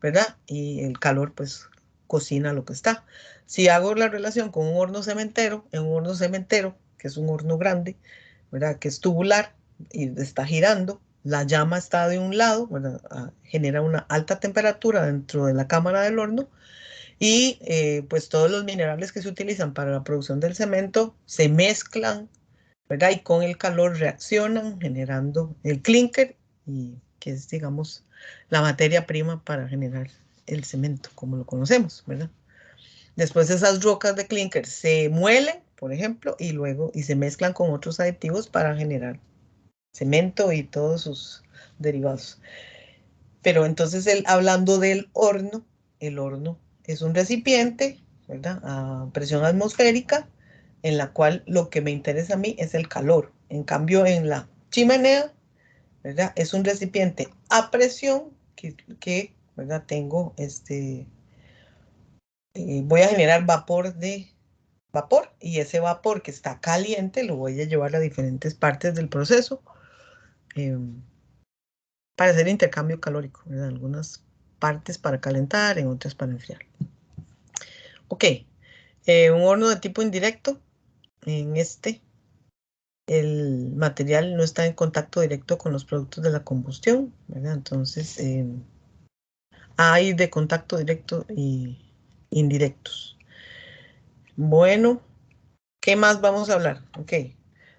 ¿verdad? Y el calor, pues, cocina lo que está. Si hago la relación con un horno cementero, en un horno cementero, que es un horno grande, ¿verdad? Que es tubular y está girando, la llama está de un lado, ¿verdad? Genera una alta temperatura dentro de la cámara del horno y pues todos los minerales que se utilizan para la producción del cemento se mezclan, ¿verdad? Y con el calor reaccionan generando el clínker, y que es, digamos, la materia prima para generar el cemento, como lo conocemos, ¿verdad? Después esas rocas de clínker se muelen, por ejemplo, y luego se mezclan con otros aditivos para generar cemento y todos sus derivados. Pero entonces, hablando del horno, el horno es un recipiente, ¿verdad? A presión atmosférica, en la cual lo que me interesa a mí es el calor. En cambio, en la chimenea, ¿verdad? Es un recipiente a presión que ¿verdad? Tengo voy a generar vapor, y ese vapor que está caliente lo voy a llevar a diferentes partes del proceso para hacer intercambio calórico, ¿verdad? Algunas partes para calentar, en otras para enfriar. Ok, un horno de tipo indirecto. En el material no está en contacto directo con los productos de la combustión, ¿verdad? Entonces, hay de contacto directo y indirectos. Bueno, ¿qué más vamos a hablar? Ok,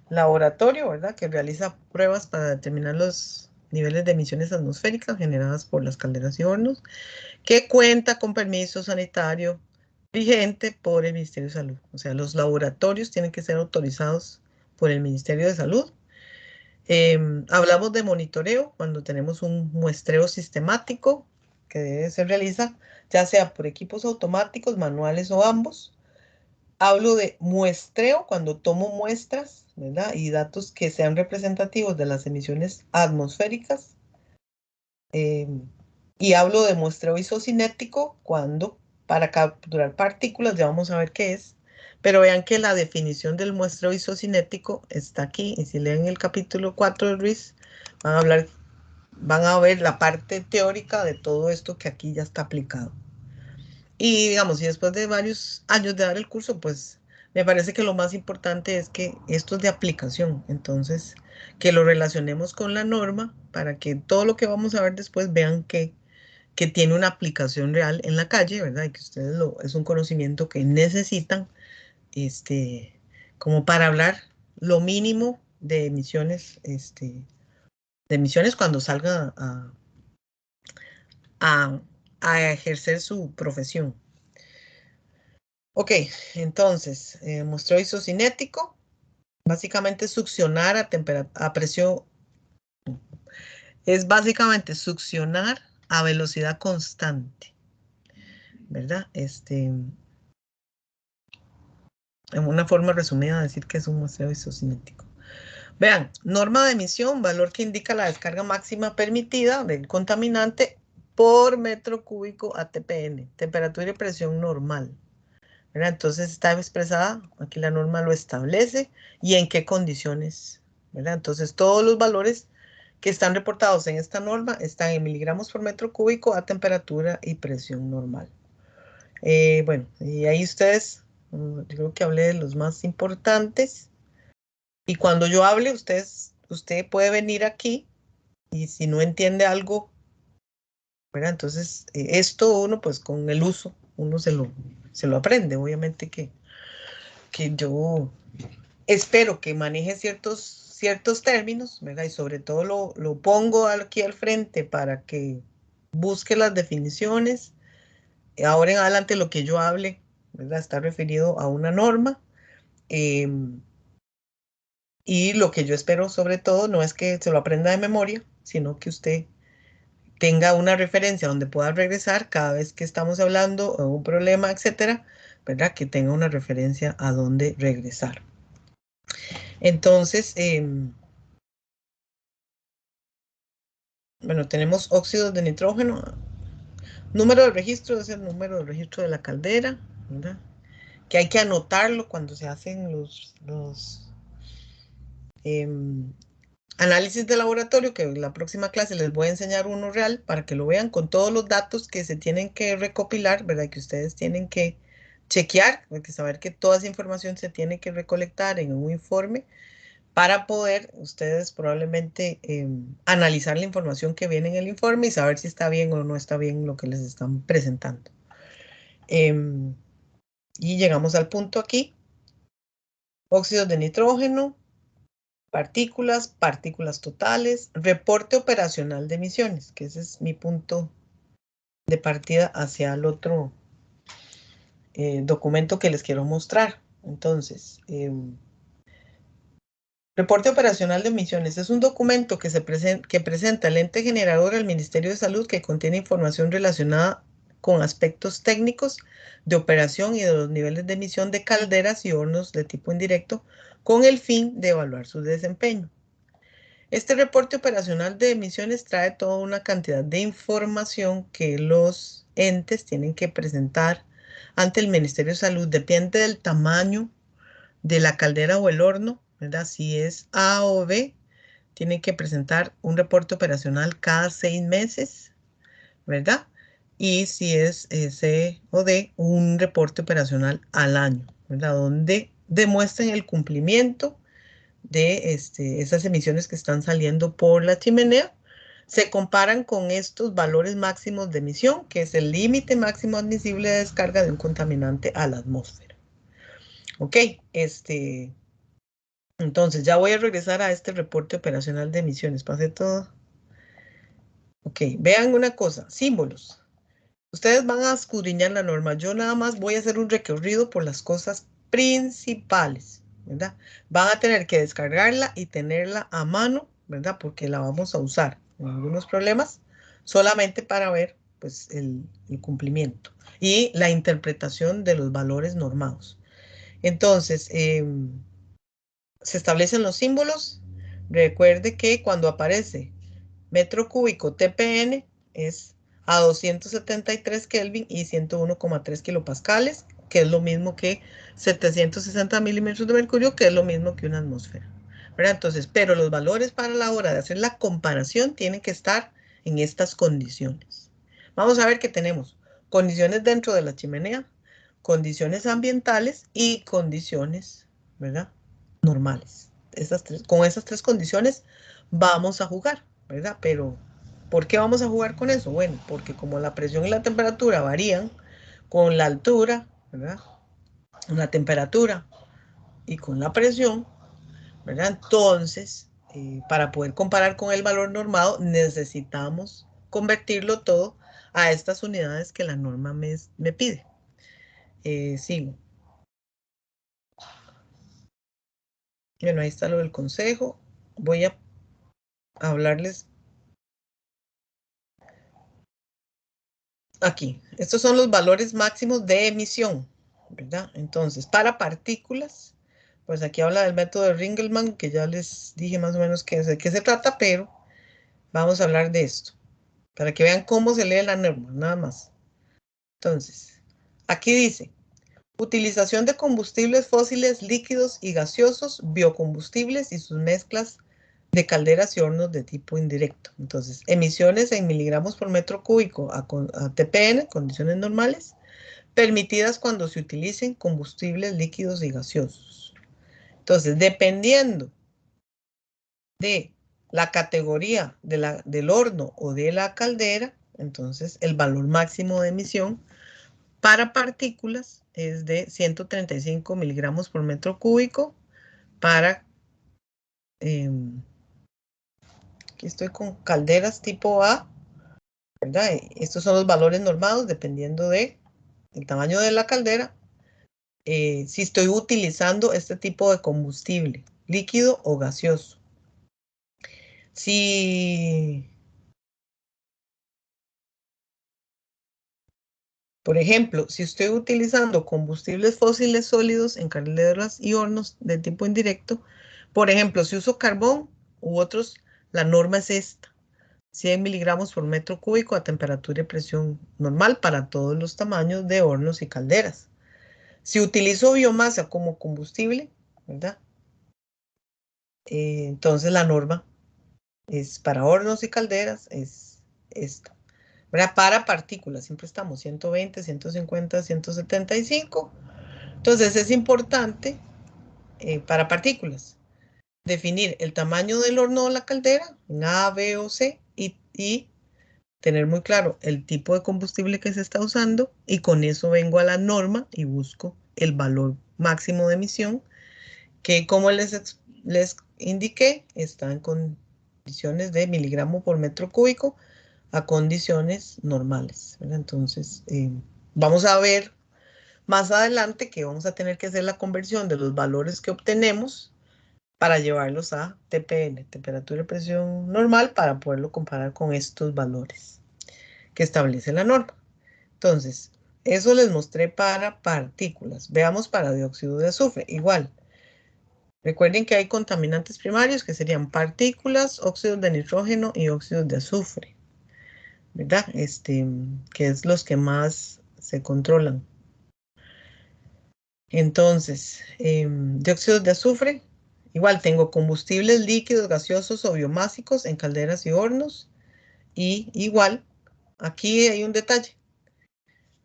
laboratorio, ¿verdad? Que realiza pruebas para determinar los niveles de emisiones atmosféricas generadas por las calderas y hornos, que cuenta con permiso sanitario vigente por el Ministerio de Salud. O sea, los laboratorios tienen que ser autorizados por el Ministerio de Salud. Hablamos de monitoreo cuando tenemos un muestreo sistemático que se realiza ya sea por equipos automáticos, manuales o ambos. Hablo de muestreo cuando tomo muestras, ¿verdad? Y datos que sean representativos de las emisiones atmosféricas. Y hablo de muestreo isocinético cuando para capturar partículas, ya vamos a ver qué es, pero vean que la definición del muestreo isocinético está aquí, y si leen el capítulo 4 de RIS, van a ver la parte teórica de todo esto que aquí ya está aplicado. Y digamos, y después de varios años de dar el curso, pues me parece que lo más importante es que esto es de aplicación, entonces que lo relacionemos con la norma para que todo lo que vamos a ver después vean que tiene una aplicación real en la calle, ¿verdad? Y que ustedes es un conocimiento que necesitan, como para hablar lo mínimo de emisiones cuando salgan a, a ejercer su profesión. Ok, entonces, muestreo isocinético, básicamente succionar a presión, es básicamente succionar a velocidad constante, ¿verdad? En una forma resumida de decir que es un muestreo isocinético. Vean, norma de emisión, valor que indica la descarga máxima permitida del contaminante por metro cúbico ATPN, temperatura y presión normal, ¿verdad? Entonces está expresada, aquí la norma lo establece y en qué condiciones, ¿verdad? Entonces todos los valores que están reportados en esta norma están en miligramos por metro cúbico a temperatura y presión normal. Bueno, y ahí ustedes, yo creo que hablé de los más importantes. Y cuando yo hable, usted puede venir aquí y si no entiende algo, ¿verdad? Entonces, esto uno, pues con el uso, uno se lo aprende. Obviamente que yo espero que maneje ciertos términos, ¿verdad? Y sobre todo lo pongo aquí al frente para que busque las definiciones. Ahora en adelante lo que yo hable, ¿verdad? Está referido a una norma. Y lo que yo espero sobre todo no es que se lo aprenda de memoria, sino que usted tenga una referencia donde pueda regresar cada vez que estamos hablando de un problema, etcétera, ¿verdad? Que tenga una referencia a dónde regresar. Entonces, bueno, tenemos óxidos de nitrógeno. Número de registro es el número de registro de la caldera, ¿verdad? Que hay que anotarlo cuando se hacen los análisis de laboratorio, que en la próxima clase les voy a enseñar uno real para que lo vean con todos los datos que se tienen que recopilar, ¿verdad? Que ustedes tienen que chequear, porque saber que toda esa información se tiene que recolectar en un informe para poder ustedes probablemente analizar la información que viene en el informe y saber si está bien o no está bien lo que les están presentando. Y llegamos al punto aquí. Óxidos de nitrógeno, partículas, partículas totales, reporte operacional de emisiones, que ese es mi punto de partida hacia el otro documento que les quiero mostrar. Entonces, reporte operacional de emisiones es un documento que presenta el ente generador al Ministerio de Salud que contiene información relacionada con aspectos técnicos de operación y de los niveles de emisión de calderas y hornos de tipo indirecto con el fin de evaluar su desempeño. Este reporte operacional de emisiones trae toda una cantidad de información que los entes tienen que presentar ante el Ministerio de Salud. Depende del tamaño de la caldera o el horno, ¿verdad? Si es A o B, tienen que presentar un reporte operacional cada 6 meses, ¿verdad? Y si es C o D, un reporte operacional al año, ¿verdad? Donde demuestren el cumplimiento de esas emisiones que están saliendo por la chimenea. Se comparan con estos valores máximos de emisión, que es el límite máximo admisible de descarga de un contaminante a la atmósfera. Ok, entonces ya voy a regresar a este reporte operacional de emisiones. Pasé todo. Ok, vean una cosa, símbolos. Ustedes van a escudriñar la norma. Yo nada más voy a hacer un recorrido por las cosas principales, ¿verdad? Van a tener que descargarla y tenerla a mano, ¿verdad? Porque la vamos a usar en algunos problemas solamente para ver, pues, el cumplimiento y la interpretación de los valores normados. Entonces, se establecen los símbolos. Recuerde que cuando aparece metro cúbico TPN es a 273 Kelvin y 101,3 kilopascales, que es lo mismo que 760 milímetros de mercurio, que es lo mismo que una atmósfera, ¿verdad? Entonces, pero los valores para la hora de hacer la comparación tienen que estar en estas condiciones. Vamos a ver que tenemos condiciones dentro de la chimenea, condiciones ambientales y condiciones, ¿verdad? Normales. Con esas tres condiciones vamos a jugar, ¿verdad? Pero, ¿por qué vamos a jugar con eso? Bueno, porque como la presión y la temperatura varían con la altura, ¿verdad? La temperatura y con la presión, ¿verdad? Entonces, para poder comparar con el valor normado, necesitamos convertirlo todo a estas unidades que la norma me pide. Sigo. Bueno, ahí está lo del consejo. Voy a hablarles aquí. Estos son los valores máximos de emisión, ¿verdad? Entonces, para partículas, pues aquí habla del método de Ringelmann, que ya les dije más o menos de qué se trata, pero vamos a hablar de esto, para que vean cómo se lee la norma, nada más. Entonces, aquí dice, utilización de combustibles fósiles, líquidos y gaseosos, biocombustibles y sus mezclas de calderas y hornos de tipo indirecto. Entonces, emisiones en miligramos por metro cúbico a TPN, condiciones normales, permitidas cuando se utilicen combustibles líquidos y gaseosos. Entonces, dependiendo de la categoría del horno o de la caldera, entonces el valor máximo de emisión para partículas es de 135 miligramos por metro cúbico para, aquí estoy con calderas tipo A, ¿verdad? Estos son los valores normados dependiendo del tamaño de la caldera. Si estoy utilizando este tipo de combustible, líquido o gaseoso. Si Por ejemplo, si estoy utilizando combustibles fósiles sólidos en calderas y hornos de tipo indirecto, por ejemplo, si uso carbón u otros, la norma es esta: 100 miligramos por metro cúbico a temperatura y presión normal para todos los tamaños de hornos y calderas. Si utilizo biomasa como combustible, ¿verdad? Entonces la norma es para hornos y calderas, es esta. ¿Verdad? Para partículas, siempre estamos 120, 150, 175. Entonces es importante para partículas definir el tamaño del horno o la caldera en A, B o C y tener muy claro el tipo de combustible que se está usando, y con eso vengo a la norma y busco el valor máximo de emisión que, como les indiqué, está en condiciones de miligramo por metro cúbico a condiciones normales, ¿verdad? Entonces, vamos a ver más adelante que vamos a tener que hacer la conversión de los valores que obtenemos para llevarlos a TPN, temperatura y presión normal, para poderlo comparar con estos valores que establece la norma. Entonces, eso les mostré para partículas. Veamos para dióxido de azufre. Igual, recuerden que hay contaminantes primarios que serían partículas, óxidos de nitrógeno y óxidos de azufre, ¿verdad? Que es los que más se controlan. Entonces, dióxidos de azufre, igual tengo combustibles líquidos, gaseosos o biomásicos en calderas y hornos. Y igual, aquí hay un detalle.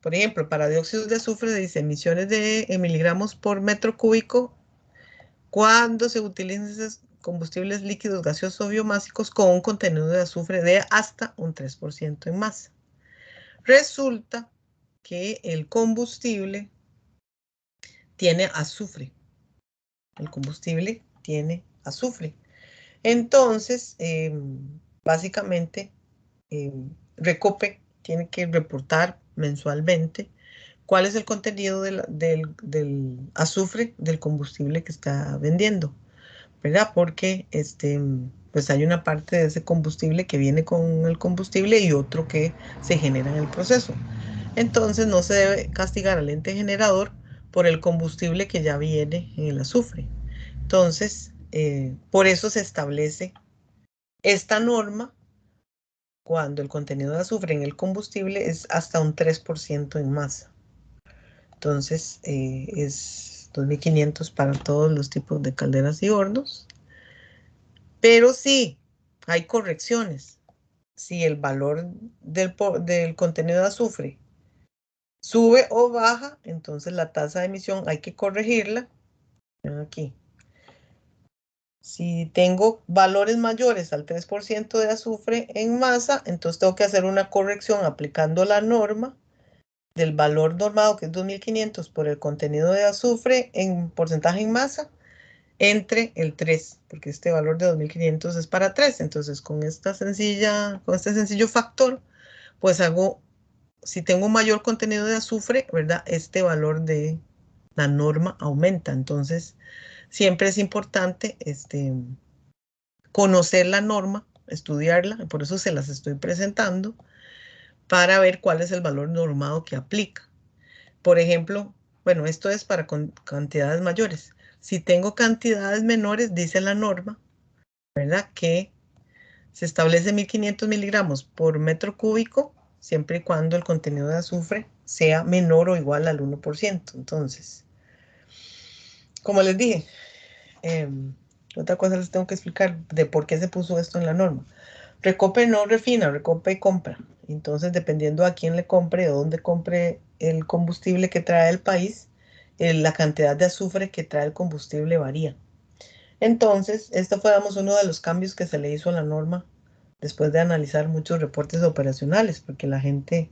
Por ejemplo, para dióxidos de azufre dice emisiones de miligramos por metro cúbico cuando se utilizan esos combustibles líquidos, gaseosos o biomásicos con un contenido de azufre de hasta un 3% en masa. Resulta que el combustible tiene azufre. El combustible tiene azufre. Entonces, básicamente, Recope tiene que reportar mensualmente cuál es el contenido del azufre del combustible que está vendiendo, ¿verdad? Porque pues hay una parte de ese combustible que viene con el combustible y otro que se genera en el proceso. Entonces no se debe castigar al ente generador por el combustible que ya viene en el azufre. Entonces, por eso se establece esta norma cuando el contenido de azufre en el combustible es hasta un 3% en masa. Entonces, es 2500 para todos los tipos de calderas y hornos. Pero sí, hay correcciones. Si el valor del contenido de azufre sube o baja, entonces la tasa de emisión hay que corregirla. Aquí. Si tengo valores mayores al 3% de azufre en masa, entonces tengo que hacer una corrección aplicando la norma del valor normado, que es 2500 por el contenido de azufre en porcentaje en masa, entre el 3, porque este valor de 2500 es para 3. Entonces, con este sencillo factor, pues si tengo un mayor contenido de azufre, ¿verdad? Este valor de la norma aumenta. Entonces, siempre es importante conocer la norma, estudiarla, y por eso se las estoy presentando, para ver cuál es el valor normado que aplica. Por ejemplo, bueno, esto es para cantidades mayores. Si tengo cantidades menores, dice la norma, ¿verdad? Que se establece 1500 miligramos por metro cúbico, siempre y cuando el contenido de azufre sea menor o igual al 1%. Entonces, como les dije, otra cosa les tengo que explicar de por qué se puso esto en la norma. Recope no refina, Recope compra. Entonces, dependiendo a quién le compre o dónde compre el combustible que trae el país, la cantidad de azufre que trae el combustible varía. Entonces, esto fue, uno de los cambios que se le hizo a la norma después de analizar muchos reportes operacionales, porque la gente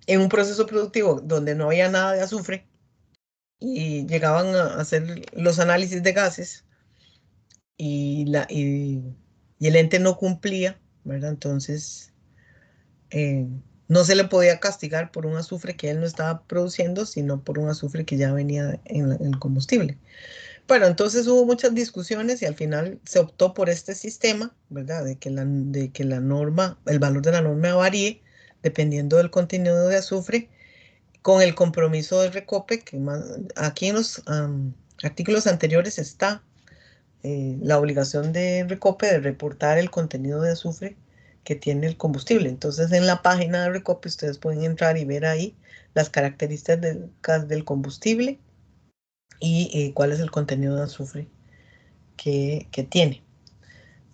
en un proceso productivo donde no había nada de azufre y llegaban a hacer los análisis de gases y el ente no cumplía, ¿verdad? Entonces, no se le podía castigar por un azufre que él no estaba produciendo, sino por un azufre que ya venía en el combustible. Bueno, entonces hubo muchas discusiones y al final se optó por este sistema, ¿verdad? De que la norma, el valor de la norma varíe dependiendo del contenido de azufre, con el compromiso de recope, que aquí en los artículos anteriores está la obligación de recope de reportar el contenido de azufre que tiene el combustible. Entonces, en la página de recope ustedes pueden entrar y ver ahí las características del combustible y cuál es el contenido de azufre que tiene,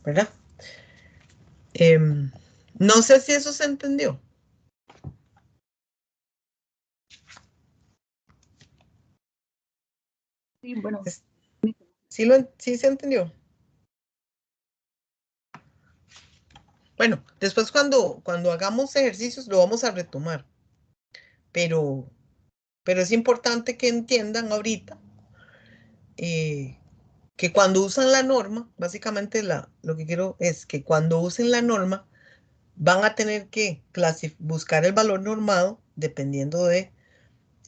¿verdad? No sé si eso se entendió. Sí, bueno. ¿Sí se entendió? Bueno, después cuando hagamos ejercicios lo vamos a retomar, pero es importante que entiendan ahorita que cuando usan la norma, básicamente lo que quiero es que cuando usen la norma van a tener que buscar el valor normado dependiendo de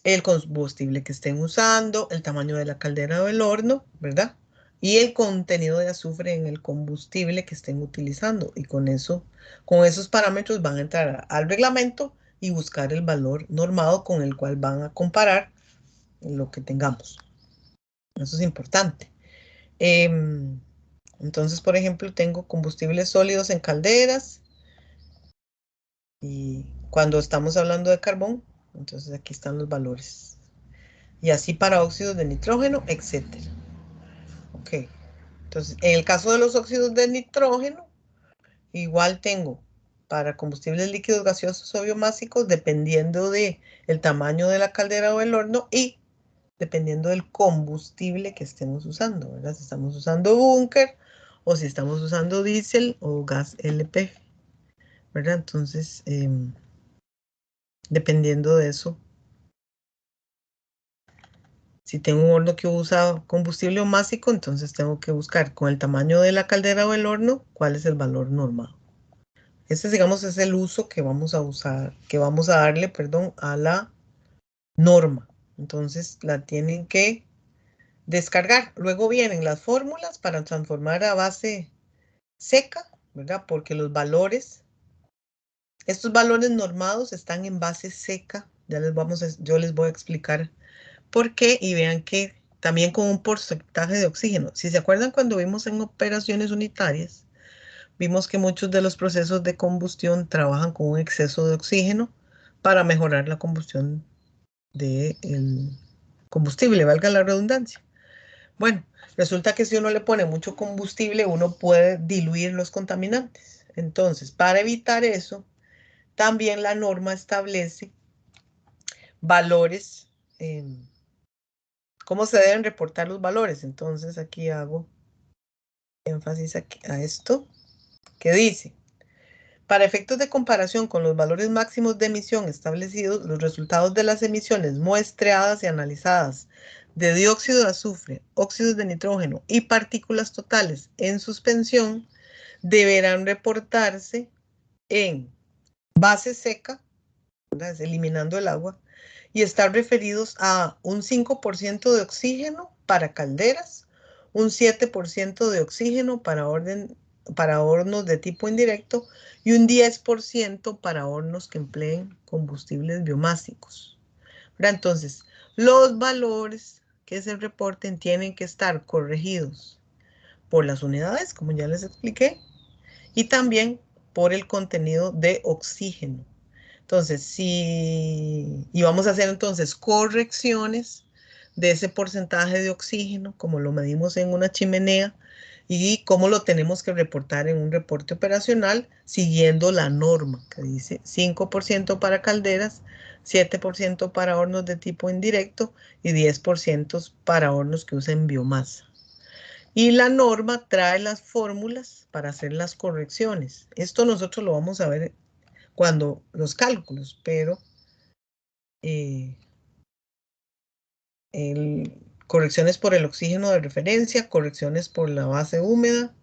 el combustible que estén usando, el tamaño de la caldera o el horno, ¿verdad? Y el contenido de azufre en el combustible que estén utilizando. Y con esos parámetros van a entrar al reglamento y buscar el valor normado con el cual van a comparar lo que tengamos. Eso es importante. Entonces, por ejemplo, tengo combustibles sólidos en calderas. Y cuando estamos hablando de carbón, entonces aquí están los valores. Y así para óxidos de nitrógeno, etc. Ok. Entonces, en el caso de los óxidos de nitrógeno, igual tengo para combustibles líquidos, gaseosos o biomásicos, dependiendo de el tamaño de la caldera o el horno y dependiendo del combustible que estemos usando, ¿verdad? Si estamos usando búnker o si estamos usando diésel o gas LP, ¿verdad? Entonces, dependiendo de eso, si tengo un horno que usa combustible básico, entonces tengo que buscar con el tamaño de la caldera o el horno cuál es el valor normal. Ese, digamos, es el uso que vamos a usar, que vamos a darle, perdón, a la norma. Entonces la tienen que descargar. Luego vienen las fórmulas para transformar a base seca, ¿verdad? Porque estos valores normados están en base seca. Yo les voy a explicar por qué y vean que también con un porcentaje de oxígeno. Si se acuerdan cuando vimos en operaciones unitarias, vimos que muchos de los procesos de combustión trabajan con un exceso de oxígeno para mejorar la combustión del combustible, valga la redundancia. Bueno, resulta que si uno le pone mucho combustible, uno puede diluir los contaminantes. Entonces, para evitar eso, también la norma establece valores, cómo se deben reportar los valores. Entonces, aquí hago énfasis a esto que dice: para efectos de comparación con los valores máximos de emisión establecidos, los resultados de las emisiones muestreadas y analizadas de dióxido de azufre, óxidos de nitrógeno y partículas totales en suspensión deberán reportarse en base seca, ¿verdad? Eliminando el agua, y estar referidos a un 5% de oxígeno para calderas, un 7% de oxígeno para hornos de tipo indirecto y un 10% para hornos que empleen combustibles biomásicos. Entonces, los valores que se reporten tienen que estar corregidos por las unidades, como ya les expliqué, y también por el contenido de oxígeno. Entonces, y vamos a hacer entonces correcciones de ese porcentaje de oxígeno, como lo medimos en una chimenea, y cómo lo tenemos que reportar en un reporte operacional siguiendo la norma que dice 5% para calderas, 7% para hornos de tipo indirecto y 10% para hornos que usen biomasa. Y la norma trae las fórmulas para hacer las correcciones. Esto nosotros lo vamos a ver cuando los cálculos, pero correcciones por el oxígeno de referencia, correcciones por la base húmeda,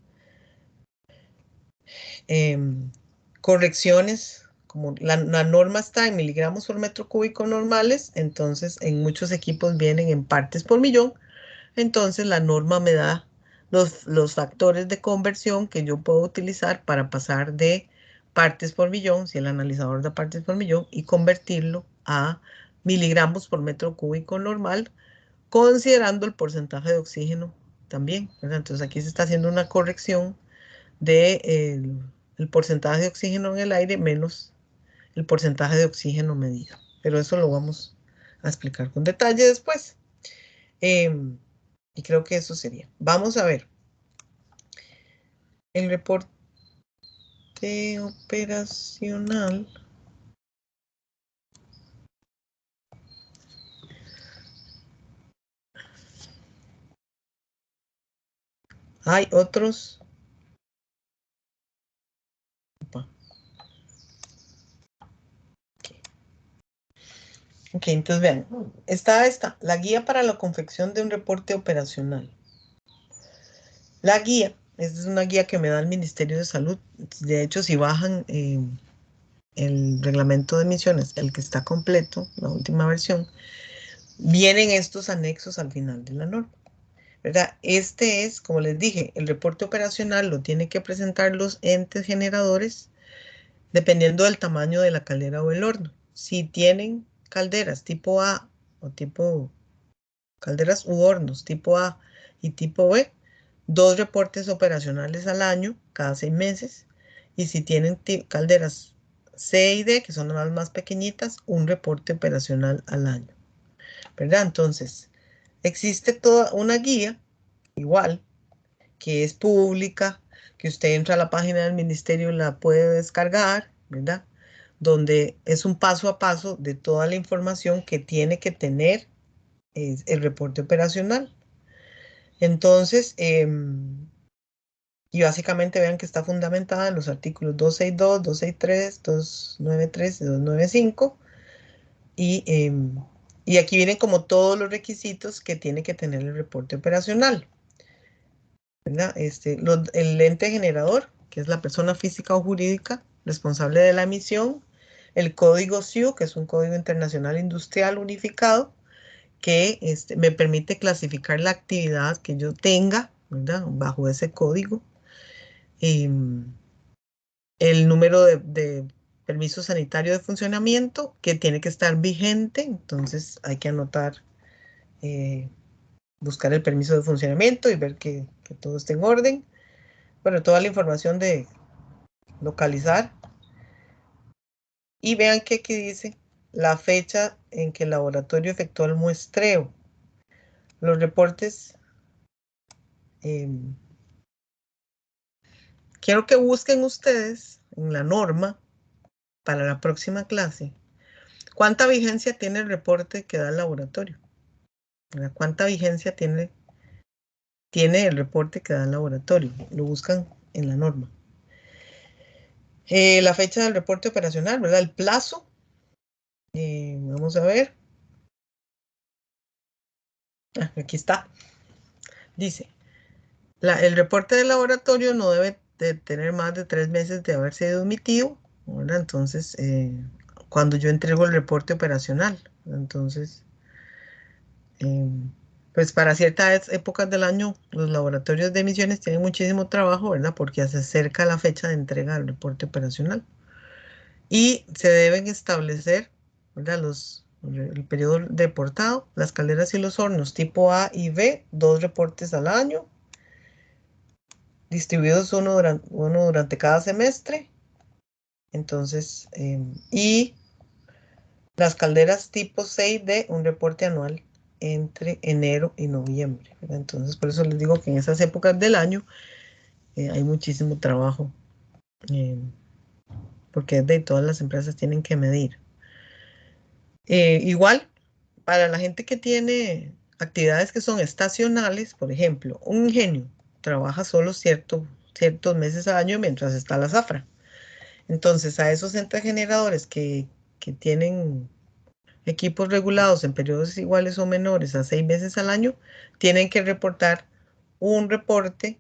correcciones, como la norma está en miligramos por metro cúbico normales, entonces en muchos equipos vienen en partes por millón, entonces la norma me da los factores de conversión que yo puedo utilizar para pasar de partes por millón, si el analizador da partes por millón, y convertirlo a miligramos por metro cúbico normal, considerando el porcentaje de oxígeno también, ¿verdad? Entonces aquí se está haciendo una corrección de el porcentaje de oxígeno en el aire menos el porcentaje de oxígeno medido. Pero eso lo vamos a explicar con detalle después. Y creo que eso sería. Vamos a ver. El reporte operacional. Hay otros. Opa. Ok, entonces vean. Está esta, la guía para la confección de un reporte operacional. La guía, esta es una guía que me da el Ministerio de Salud. De hecho, si bajan el reglamento de emisiones, el que está completo, la última versión, vienen estos anexos al final de la norma, ¿verdad? Este es, como les dije, el reporte operacional lo tienen que presentar los entes generadores dependiendo del tamaño de la caldera o el horno. Si tienen calderas tipo A o tipo calderas u hornos tipo A y tipo B, 2 reportes operacionales al año, cada 6 meses. Y si tienen calderas C y D, que son las más pequeñitas, un reporte operacional al año, ¿verdad? Entonces, existe toda una guía, igual, que es pública, que usted entra a la página del ministerio y la puede descargar, ¿verdad? Donde es un paso a paso de toda la información que tiene que tener el reporte operacional. Entonces, y básicamente vean que está fundamentada en los artículos 262, 263, 293 y 295. Y aquí vienen como todos los requisitos que tiene que tener el reporte operacional, ¿verdad? El ente generador, que es la persona física o jurídica responsable de la emisión, el código SIU, que es un código internacional industrial unificado, que me permite clasificar la actividad que yo tenga, ¿verdad? Bajo ese código. El número de permiso sanitario de funcionamiento, que tiene que estar vigente, entonces hay que anotar, buscar el permiso de funcionamiento y ver que todo esté en orden. Bueno, toda la información de localizar. Y vean que aquí dice la fecha en que el laboratorio efectuó el muestreo. Los reportes, quiero que busquen ustedes en la norma para la próxima clase, ¿cuánta vigencia tiene el reporte que da el laboratorio? ¿Cuánta vigencia tiene el reporte que da el laboratorio? Lo buscan en la norma. La fecha del reporte operacional, ¿verdad? El plazo. Vamos a ver. Aquí está. Dice, el reporte del laboratorio no debe de tener más de 3 meses de haber sido emitido, ¿verdad? Entonces, cuando yo entrego el reporte operacional, entonces, pues para ciertas épocas del año, los laboratorios de emisiones tienen muchísimo trabajo, ¿verdad? Porque se acerca la fecha de entrega del reporte operacional. Y se deben establecer, ¿verdad? El periodo reportado, las calderas y los hornos tipo A y B, 2 reportes al año, distribuidos uno durante cada semestre. Entonces, y las calderas tipo C y D, un reporte anual entre enero y noviembre, ¿verdad? Entonces, por eso les digo que en esas épocas del año hay muchísimo trabajo, eh, porque de todas las empresas tienen que medir. Igual, para la gente que tiene actividades que son estacionales, por ejemplo, un ingenio trabaja solo ciertos meses al año mientras está la zafra. Entonces, a esos entes generadores que tienen equipos regulados en periodos iguales o menores a 6 meses al año, tienen que reportar un reporte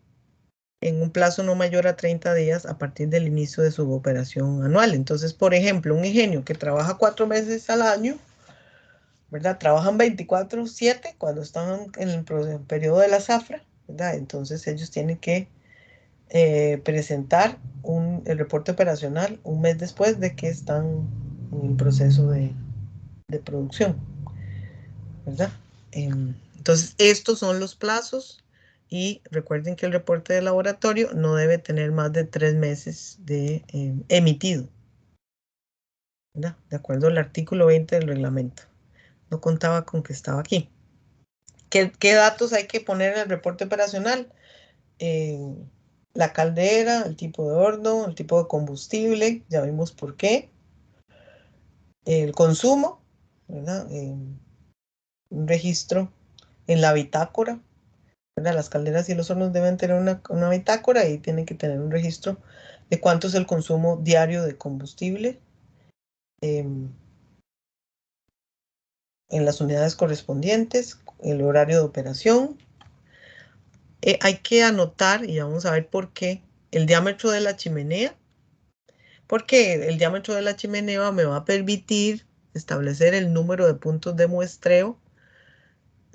en un plazo no mayor a 30 días a partir del inicio de su operación anual. Entonces, por ejemplo, un ingenio que trabaja 4 meses al año, ¿verdad? Trabajan 24/7 cuando están en el periodo de la zafra, ¿verdad? Entonces ellos tienen que presentar el reporte operacional un mes después de que están en el proceso de producción, ¿verdad? Entonces, estos son los plazos y recuerden que el reporte de laboratorio no debe tener más de 3 meses de emitido, ¿verdad? De acuerdo al artículo 20 del reglamento. No contaba con que estaba aquí. ¿Qué datos hay que poner en el reporte operacional? La caldera, el tipo de horno, el tipo de combustible, ya vimos por qué. El consumo, ¿verdad? Un registro en la bitácora, ¿verdad? Las calderas y los hornos deben tener una bitácora y tienen que tener un registro de cuánto es el consumo diario de combustible en las unidades correspondientes, el horario de operación. Hay que anotar, y vamos a ver por qué, el diámetro de la chimenea, porque el diámetro de la chimenea me va a permitir establecer el número de puntos de muestreo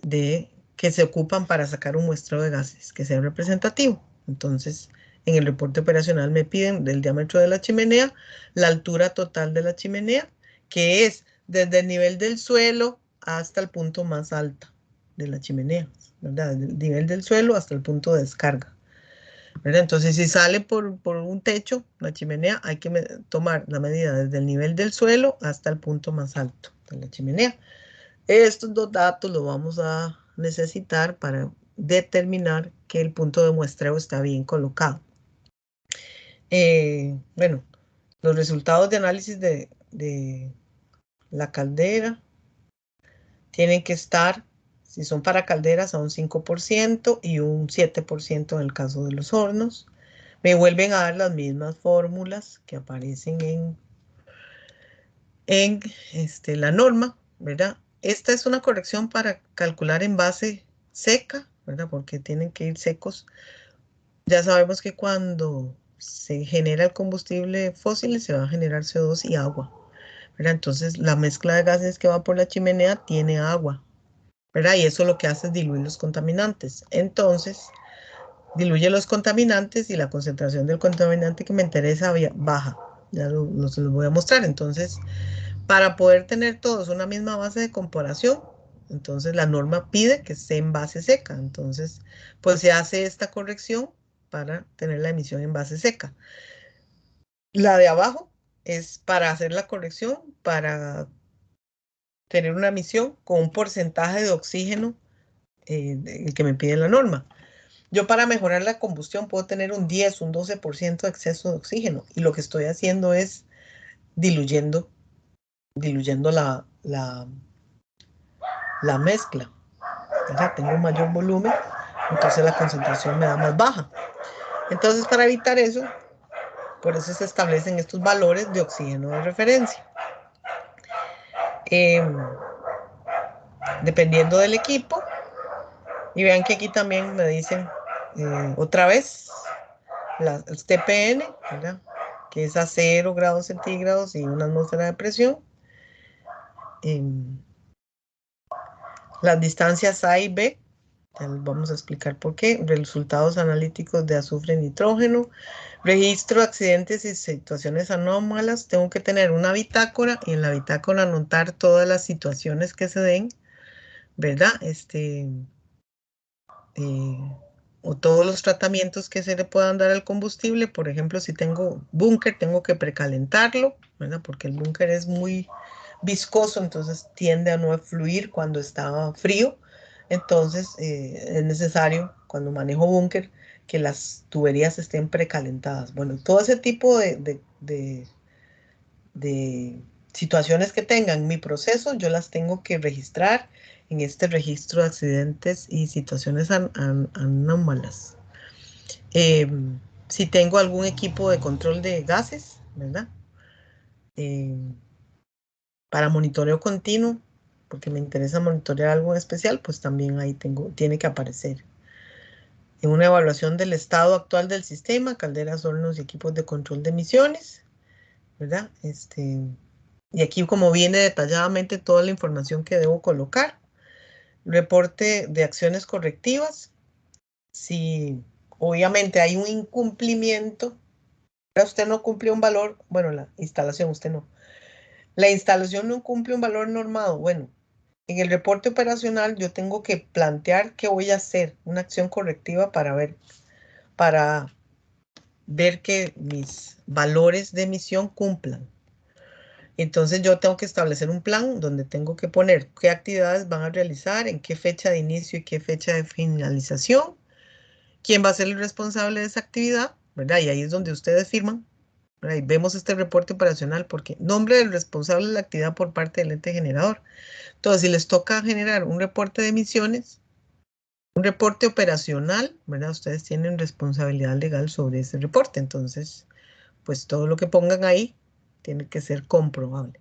que se ocupan para sacar un muestreo de gases que sea representativo. Entonces, en el reporte operacional me piden del diámetro de la chimenea, la altura total de la chimenea, que es desde el nivel del suelo hasta el punto más alto de la chimenea, ¿verdad? Desde el nivel del suelo hasta el punto de descarga, ¿verdad? Entonces, si sale por un techo, la chimenea, hay que tomar la medida desde el nivel del suelo hasta el punto más alto de la chimenea. Estos dos datos los vamos a necesitar para determinar que el punto de muestreo está bien colocado. Bueno, los resultados de análisis de la caldera tienen que estar, si son para calderas, a un 5% y un 7% en el caso de los hornos. Me vuelven a dar las mismas fórmulas que aparecen en la norma, ¿verdad? Esta es una corrección para calcular en base seca, ¿verdad? Porque tienen que ir secos. Ya sabemos que cuando se genera el combustible fósil se va a generar CO2 y agua, ¿verdad? Entonces la mezcla de gases que va por la chimenea tiene agua, ¿verdad? Y eso lo que hace es diluir los contaminantes. Entonces, diluye los contaminantes y la concentración del contaminante que me interesa baja. Ya se los voy a mostrar. Entonces, para poder tener todos una misma base de comparación, entonces la norma pide que esté en base seca. Entonces, pues se hace esta corrección para tener la emisión en base seca. La de abajo es para hacer la corrección, para tener una emisión con un porcentaje de oxígeno el que me pide la norma. Yo para mejorar la combustión puedo tener un 10, un 12% de exceso de oxígeno y lo que estoy haciendo es diluyendo la mezcla, ¿verdad? Tengo un mayor volumen, entonces la concentración me da más baja. Entonces, para evitar eso, por eso se establecen estos valores de oxígeno de referencia. Dependiendo del equipo, y vean que aquí también me dicen otra vez el TPN, ¿verdad? Que es a 0 grados centígrados y una atmósfera de presión. Las distancias A y B, ya les vamos a explicar por qué. Resultados analíticos de azufre y nitrógeno. Registro de accidentes y situaciones anómalas. Tengo que tener una bitácora y en la bitácora anotar todas las situaciones que se den, ¿verdad? O todos los tratamientos que se le puedan dar al combustible. Por ejemplo, si tengo búnker, tengo que precalentarlo, ¿verdad? Porque el búnker es muy viscoso, entonces tiende a no fluir cuando está frío. Entonces es necesario, cuando manejo búnker, que las tuberías estén precalentadas. Bueno, todo ese tipo de situaciones que tengan mi proceso, yo las tengo que registrar en este registro de accidentes y situaciones anómalas. Si tengo algún equipo de control de gases, ¿verdad? Para monitoreo continuo, porque me interesa monitorear algo en especial, pues también ahí tiene que aparecer. En una evaluación del estado actual del sistema, calderas, hornos y equipos de control de emisiones, ¿verdad? Y aquí como viene detalladamente toda la información que debo colocar. Reporte de acciones correctivas. Si obviamente hay un incumplimiento, usted no cumple un valor, bueno, la instalación, usted no. La instalación no cumple un valor normado, bueno, en el reporte operacional yo tengo que plantear qué voy a hacer, una acción correctiva para ver que mis valores de emisión cumplan. Entonces yo tengo que establecer un plan donde tengo que poner qué actividades van a realizar, en qué fecha de inicio y qué fecha de finalización, quién va a ser el responsable de esa actividad, ¿verdad? Y ahí es donde ustedes firman, ¿verdad? Y vemos este reporte operacional porque nombre del responsable de la actividad por parte del ente generador. Entonces, si les toca generar un reporte de emisiones, un reporte operacional, ¿verdad? Ustedes tienen responsabilidad legal sobre ese reporte. Entonces, pues todo lo que pongan ahí tiene que ser comprobable.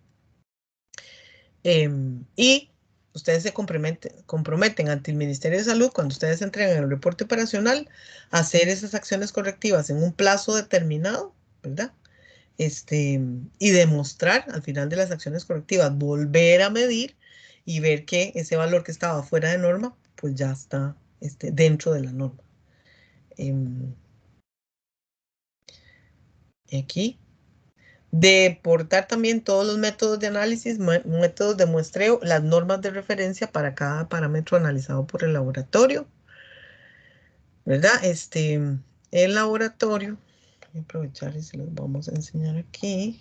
Y ustedes se comprometen ante el Ministerio de Salud, cuando ustedes entregan el reporte operacional, a hacer esas acciones correctivas en un plazo determinado, ¿verdad? Y demostrar al final de las acciones correctivas, volver a medir y ver que ese valor que estaba fuera de norma, pues ya está dentro de la norma. Aquí. Deportar también todos los métodos de análisis, métodos de muestreo, las normas de referencia para cada parámetro analizado por el laboratorio, ¿verdad? El laboratorio, voy a aprovechar y se los vamos a enseñar aquí.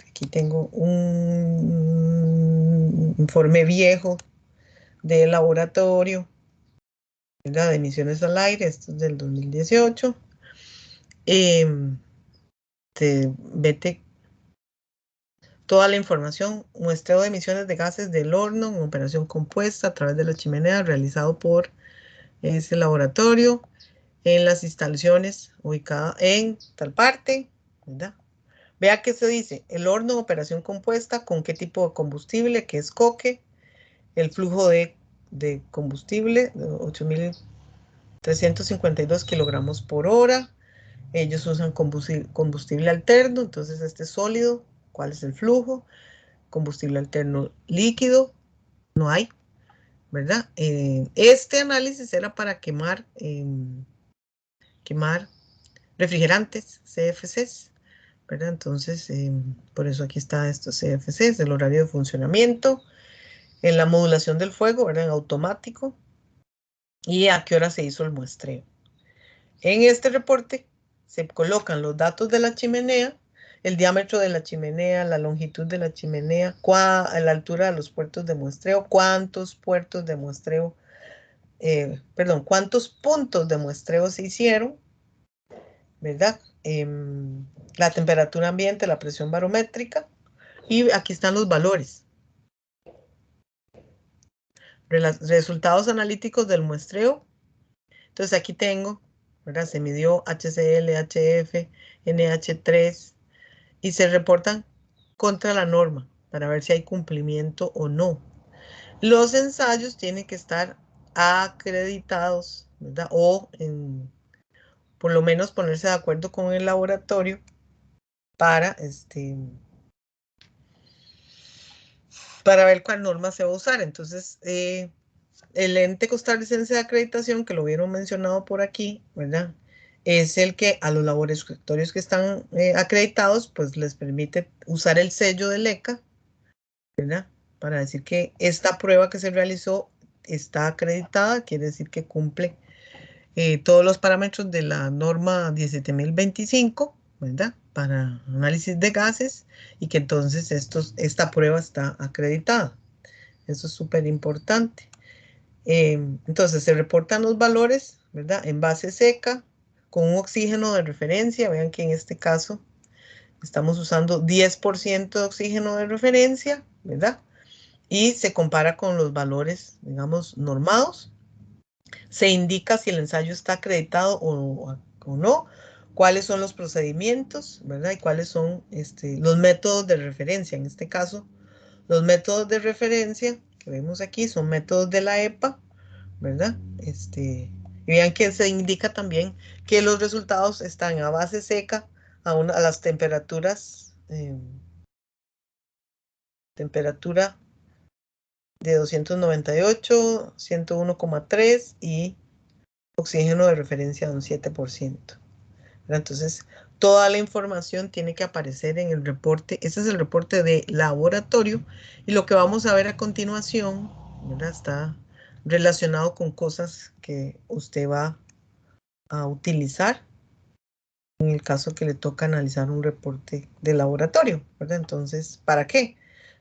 Aquí tengo un informe viejo del laboratorio, ¿verdad? De emisiones al aire, esto es del 2018. Vete toda la información, muestreo de emisiones de gases del horno en operación compuesta a través de la chimenea realizado por ese laboratorio en las instalaciones ubicadas en tal parte, ¿verdad? Vea que se dice, el horno en operación compuesta, con qué tipo de combustible, que es coque, el flujo de combustible, 8.352 kilogramos por hora. Ellos usan combustible alterno, entonces este es sólido, ¿cuál es el flujo? Combustible alterno líquido, no hay, ¿verdad? Este análisis era para quemar refrigerantes, CFCs, ¿verdad? Entonces, por eso aquí está estos CFCs, el horario de funcionamiento, en la modulación del fuego, ¿verdad? En automático, y a qué hora se hizo el muestreo. En este reporte se colocan los datos de la chimenea, el diámetro de la chimenea, la longitud de la chimenea, la altura de los puertos de muestreo, cuántos puertos de muestreo, cuántos puntos de muestreo se hicieron, ¿verdad? La temperatura ambiente, la presión barométrica, y aquí están los valores. Resultados analíticos del muestreo. Entonces aquí tengo, ¿verdad? Se midió HCl, HF, NH3 y se reportan contra la norma para ver si hay cumplimiento o no. Los ensayos tienen que estar acreditados, ¿verdad? O por lo menos ponerse de acuerdo con el laboratorio para, para ver cuál norma se va a usar. Entonces, el ente costarricense de acreditación, que lo vieron mencionado por aquí, ¿verdad? Es el que a los laboratorios que están acreditados, pues les permite usar el sello del ECA, ¿verdad? Para decir que esta prueba que se realizó está acreditada, quiere decir que cumple todos los parámetros de la norma 17025, ¿verdad? Para análisis de gases y que entonces esta prueba está acreditada. Eso es súper importante. Entonces se reportan los valores, ¿verdad? En base seca, con un oxígeno de referencia. Vean que en este caso estamos usando 10% de oxígeno de referencia, ¿verdad? Y se compara con los valores, digamos, normados. Se indica si el ensayo está acreditado o no, cuáles son los procedimientos, ¿verdad? Y cuáles son los métodos de referencia. En este caso, los métodos de referencia que vemos aquí son métodos de la EPA, ¿verdad? Y vean que se indica también que los resultados están a base seca a las temperaturas, temperatura de 298, 101,3 y oxígeno de referencia de un 7%. Entonces, toda la información tiene que aparecer en el reporte. Ese es el reporte de laboratorio. Y lo que vamos a ver a continuación, ¿verdad? Está relacionado con cosas que usted va a utilizar en el caso que le toca analizar un reporte de laboratorio, ¿verdad? Entonces, ¿para qué?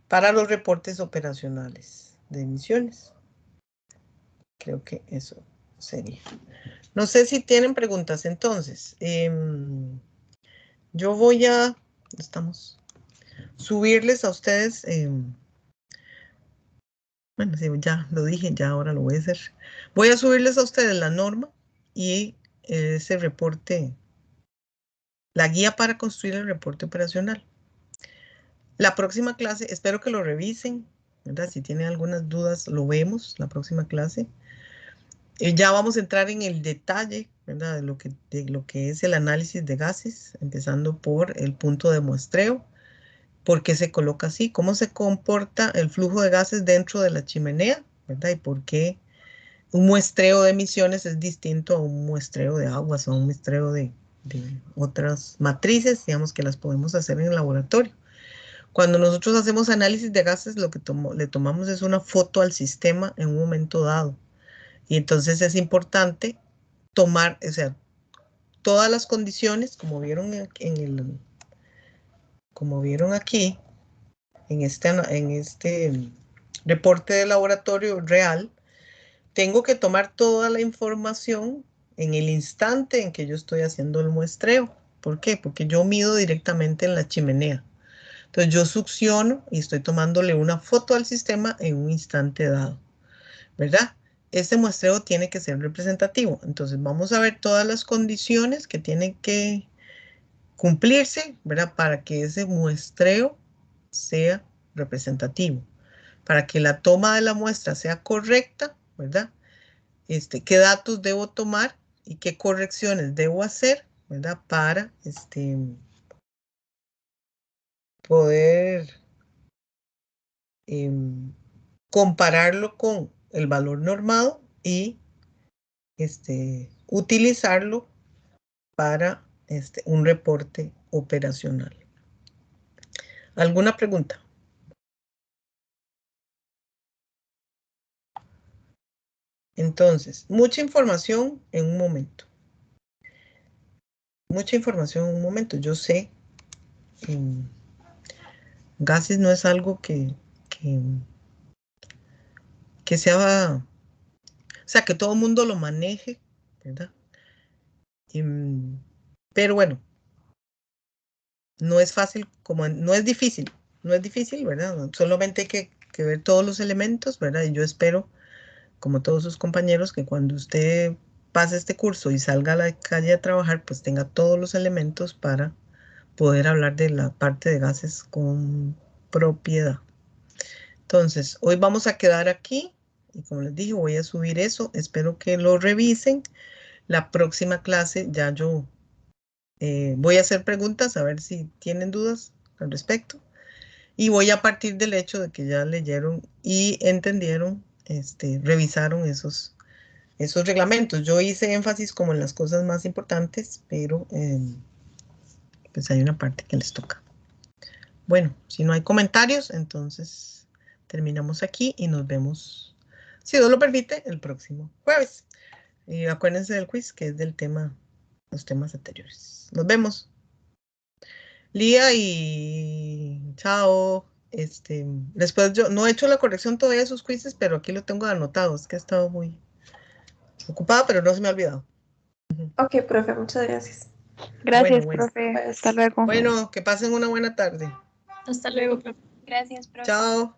Para los reportes operacionales de emisiones. Creo que eso sería. No sé si tienen preguntas entonces. Yo voy a, estamos, subirles a ustedes, bueno, sí, ya lo dije, ya ahora lo voy a hacer. Voy a subirles a ustedes la norma y ese reporte, la guía para construir el reporte operacional. La próxima clase, espero que lo revisen, ¿verdad? Si tienen algunas dudas, lo vemos la próxima clase. Ya vamos a entrar en el detalle, ¿verdad? De lo que es el análisis de gases, empezando por el punto de muestreo. ¿Por qué se coloca así? ¿Cómo se comporta el flujo de gases dentro de la chimenea? ¿Verdad? ¿Y por qué un muestreo de emisiones es distinto a un muestreo de aguas o a un muestreo de otras matrices, digamos que las podemos hacer en el laboratorio? Cuando nosotros hacemos análisis de gases, lo que le tomamos es una foto al sistema en un momento dado. Y entonces es importante tomar, o sea, todas las condiciones, como vieron como vieron aquí, en este reporte de laboratorio real, tengo que tomar toda la información en el instante en que yo estoy haciendo el muestreo. ¿Por qué? Porque yo mido directamente en la chimenea. Entonces yo succiono y estoy tomándole una foto al sistema en un instante dado, ¿verdad? Este muestreo tiene que ser representativo. Entonces vamos a ver todas las condiciones que tienen que cumplirse, ¿verdad? Para que ese muestreo sea representativo. Para que la toma de la muestra sea correcta, ¿verdad? Qué datos debo tomar y qué correcciones debo hacer, ¿verdad? Para poder compararlo con el valor normado y utilizarlo para un reporte operacional. ¿Alguna pregunta? Entonces, mucha información en un momento. Mucha información en un momento. Yo sé, gases no es algo que sea, o sea, que todo el mundo lo maneje, ¿verdad? Pero bueno, no es fácil, no es difícil, ¿verdad? Solamente hay que ver todos los elementos, ¿verdad? Y yo espero, como todos sus compañeros, que cuando usted pase este curso y salga a la calle a trabajar, pues tenga todos los elementos para poder hablar de la parte de gases con propiedad. Entonces, hoy vamos a quedar aquí y como les dije, voy a subir eso. Espero que lo revisen. La próxima clase ya yo voy a hacer preguntas a ver si tienen dudas al respecto. Y voy a partir del hecho de que ya leyeron y entendieron, revisaron esos reglamentos. Yo hice énfasis como en las cosas más importantes, pero pues hay una parte que les toca. Bueno, si no hay comentarios, entonces terminamos aquí y nos vemos, si Dios lo permite, el próximo jueves. Y acuérdense del quiz, que es del tema, los temas anteriores. Nos vemos. Lía y chao. Después yo no he hecho la corrección todavía de sus quizzes, pero aquí lo tengo anotado. Es que he estado muy ocupada, pero no se me ha olvidado. Ok, profe, muchas gracias. Gracias, Bueno. profe. Pues, Hasta luego. Bueno, que pasen una buena tarde. Hasta luego, profe. Gracias, profe. Chao.